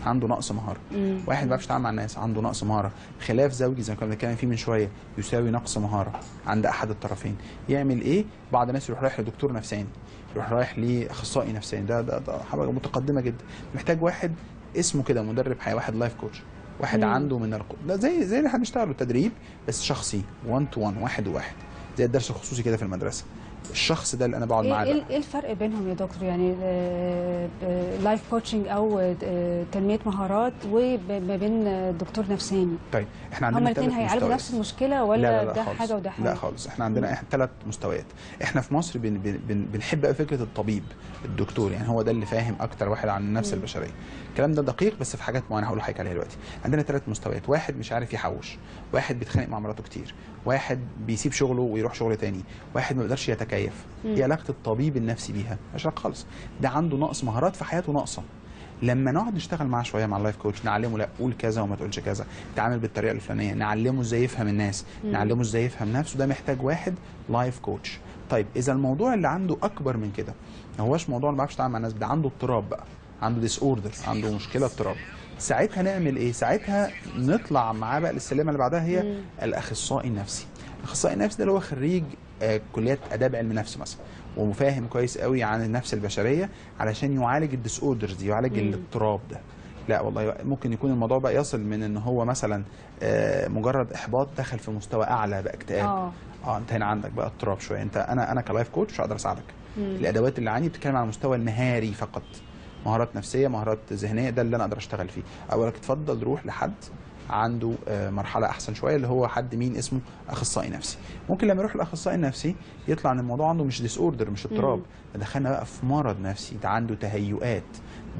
عنده نقص مهاره. واحد ما بيعرفش يتعامل مع الناس، عنده نقص مهاره. خلاف زوجي زي ما كنا بنتكلم فيه من شويه يساوي نقص مهاره عند احد الطرفين. يعمل ايه؟ بعض الناس يروح رايح لدكتور نفساني، يروح رايح لاخصائي نفساني، ده حاجه متقدمه جدا. محتاج واحد اسمه كده مدرب حياه، واحد لايف كوتش، واحد عنده من ده زي اللي احنا بنشتغله تدريب بس شخصي 1 to 1 واحد وواحد، زي الدرس الخصوصي كده في المدرسه. الشخص ده اللي انا بقعد معاه ايه الفرق بينهم يا دكتور؟ يعني لايف كوتشنج او تنميه مهارات وما بين دكتور نفساني. طيب احنا عندنا هما الاثنين هيعالجوا نفس المشكله ولا لا ده خالص. حاجه وده حاجه؟ لا خالص، احنا عندنا 3 مستويات. احنا في مصر بنحب قوي فكره الطبيب الدكتور، يعني هو ده اللي فاهم اكتر واحد عن النفس البشريه. الكلام ده دقيق بس في حاجات معينه هقول لحضرتك عليها دلوقتي. عندنا 3 مستويات، واحد مش عارف يحوش، واحد بيتخانق مع مراته كتير، واحد بيسيب شغله ويروح شغل تاني، واحد ما بيقدرش يتكيف. ايه علاقه الطبيب النفسي بيها؟ مش علاقه خالص. ده عنده نقص مهارات في حياته ناقصه. لما نقعد نشتغل معاه شويه مع اللايف كوتش، نعلمه لا قول كذا وما تقولش كذا، تعامل بالطريقه الفلانيه، نعلمه ازاي يفهم الناس، نعلمه ازاي يفهم نفسه. ده محتاج واحد لايف كوتش. طيب اذا الموضوع اللي عنده اكبر من كده، ما هوش موضوع ما بيعرفش يتعامل مع الناس، ده عنده اضطراب بقى، عنده ديس اوردر، عنده مشكله اضطراب. ساعتها نعمل ايه؟ ساعتها نطلع معاه بقى للسلمه اللي بعدها، هي الاخصائي النفسي. الاخصائي النفسي ده اللي هو خريج كليات اداب علم نفس مثلا، ومفاهم كويس قوي عن النفس البشريه علشان يعالج الديس اوردرز دي، يعالج الاضطراب ده. لا والله ممكن يكون الموضوع بقى يصل من ان هو مثلا مجرد احباط دخل في مستوى اعلى بقى اكتئاب. انت هنا عندك بقى اضطراب شويه. انت انا كلايف كوتش مش هقدر اساعدك. الادوات اللي عندي بتتكلم على المستوى النهاري فقط، مهارات نفسيه، مهارات ذهنيه، ده اللي انا اقدر اشتغل فيه. اقول لك اتفضل روح لحد عنده مرحله احسن شويه، اللي هو حد مين اسمه اخصائي نفسي. ممكن لما يروح الاخصائي النفسي يطلع ان الموضوع عنده مش ديس اوردر، مش اضطراب، ده دخلنا بقى في مرض نفسي، ده عنده تهيؤات،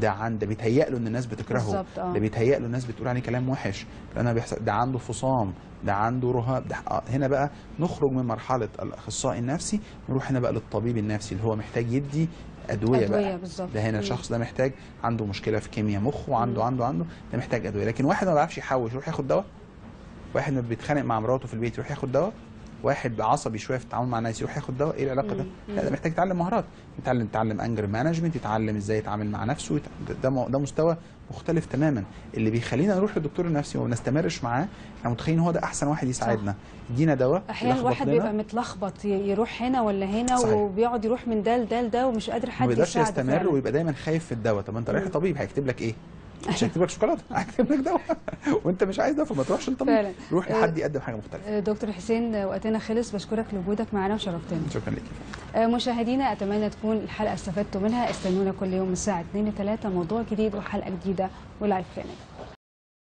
ده بيتهيأ له ان الناس بتكرهه، ده بيتهيأ له الناس بتقول عليه كلام وحش، لان بيحصل، ده عنده فصام، ده عنده رهاب، ده هنا بقى نخرج من مرحله الاخصائي النفسي، نروح هنا بقى للطبيب النفسي اللي هو محتاج يدي ادويه بقى بالظبط. ده هنا الشخص ده محتاج، عنده مشكله في كيمياء مخ، وعنده ده محتاج ادويه. لكن واحد ما بيعرفش يحوش يروح ياخد دواء، واحد ما بيتخانق مع مراته في البيت يروح ياخد دواء، واحد عصبي شويه في التعامل مع الناس يروح ياخد دواء. ايه العلاقه ده؟ لا، ده محتاج يتعلم مهارات، يتعلم انجر مانجمنت، يتعلم ازاي يتعامل مع نفسه. ده مستوى مختلف تماما. اللي بيخلينا نروح للدكتور النفسي وما نستمرش معاه، احنا متخيلين هو ده احسن واحد يساعدنا، يدينا دواء. احيانا الواحد بيبقى متلخبط، يروح هنا ولا هنا، صحيح. وبيقعد يروح من ده لده لده ومش قادر حد يساعده، ما بيقدرش يستمر ويبقى دايما خايف في الدواء. طب انت رايح لطبيب هيكتب لك ايه؟ مش هيكتب لك شوكولاته، هيكتب لك دواء وانت مش عايز ده، فما تروحش للطبيب، روح لحد يقدم حاجه مختلفه. دكتور حسين وقتنا خلص، بشكرك لوجودك معنا وشرفتنا. شكرا لك. مشاهدينا اتمنى تكون الحلقه استفدتوا منها. استنونا كل يوم الساعه 2 و3 موضوع جديد وحلقه جديده ولايف كلينيك.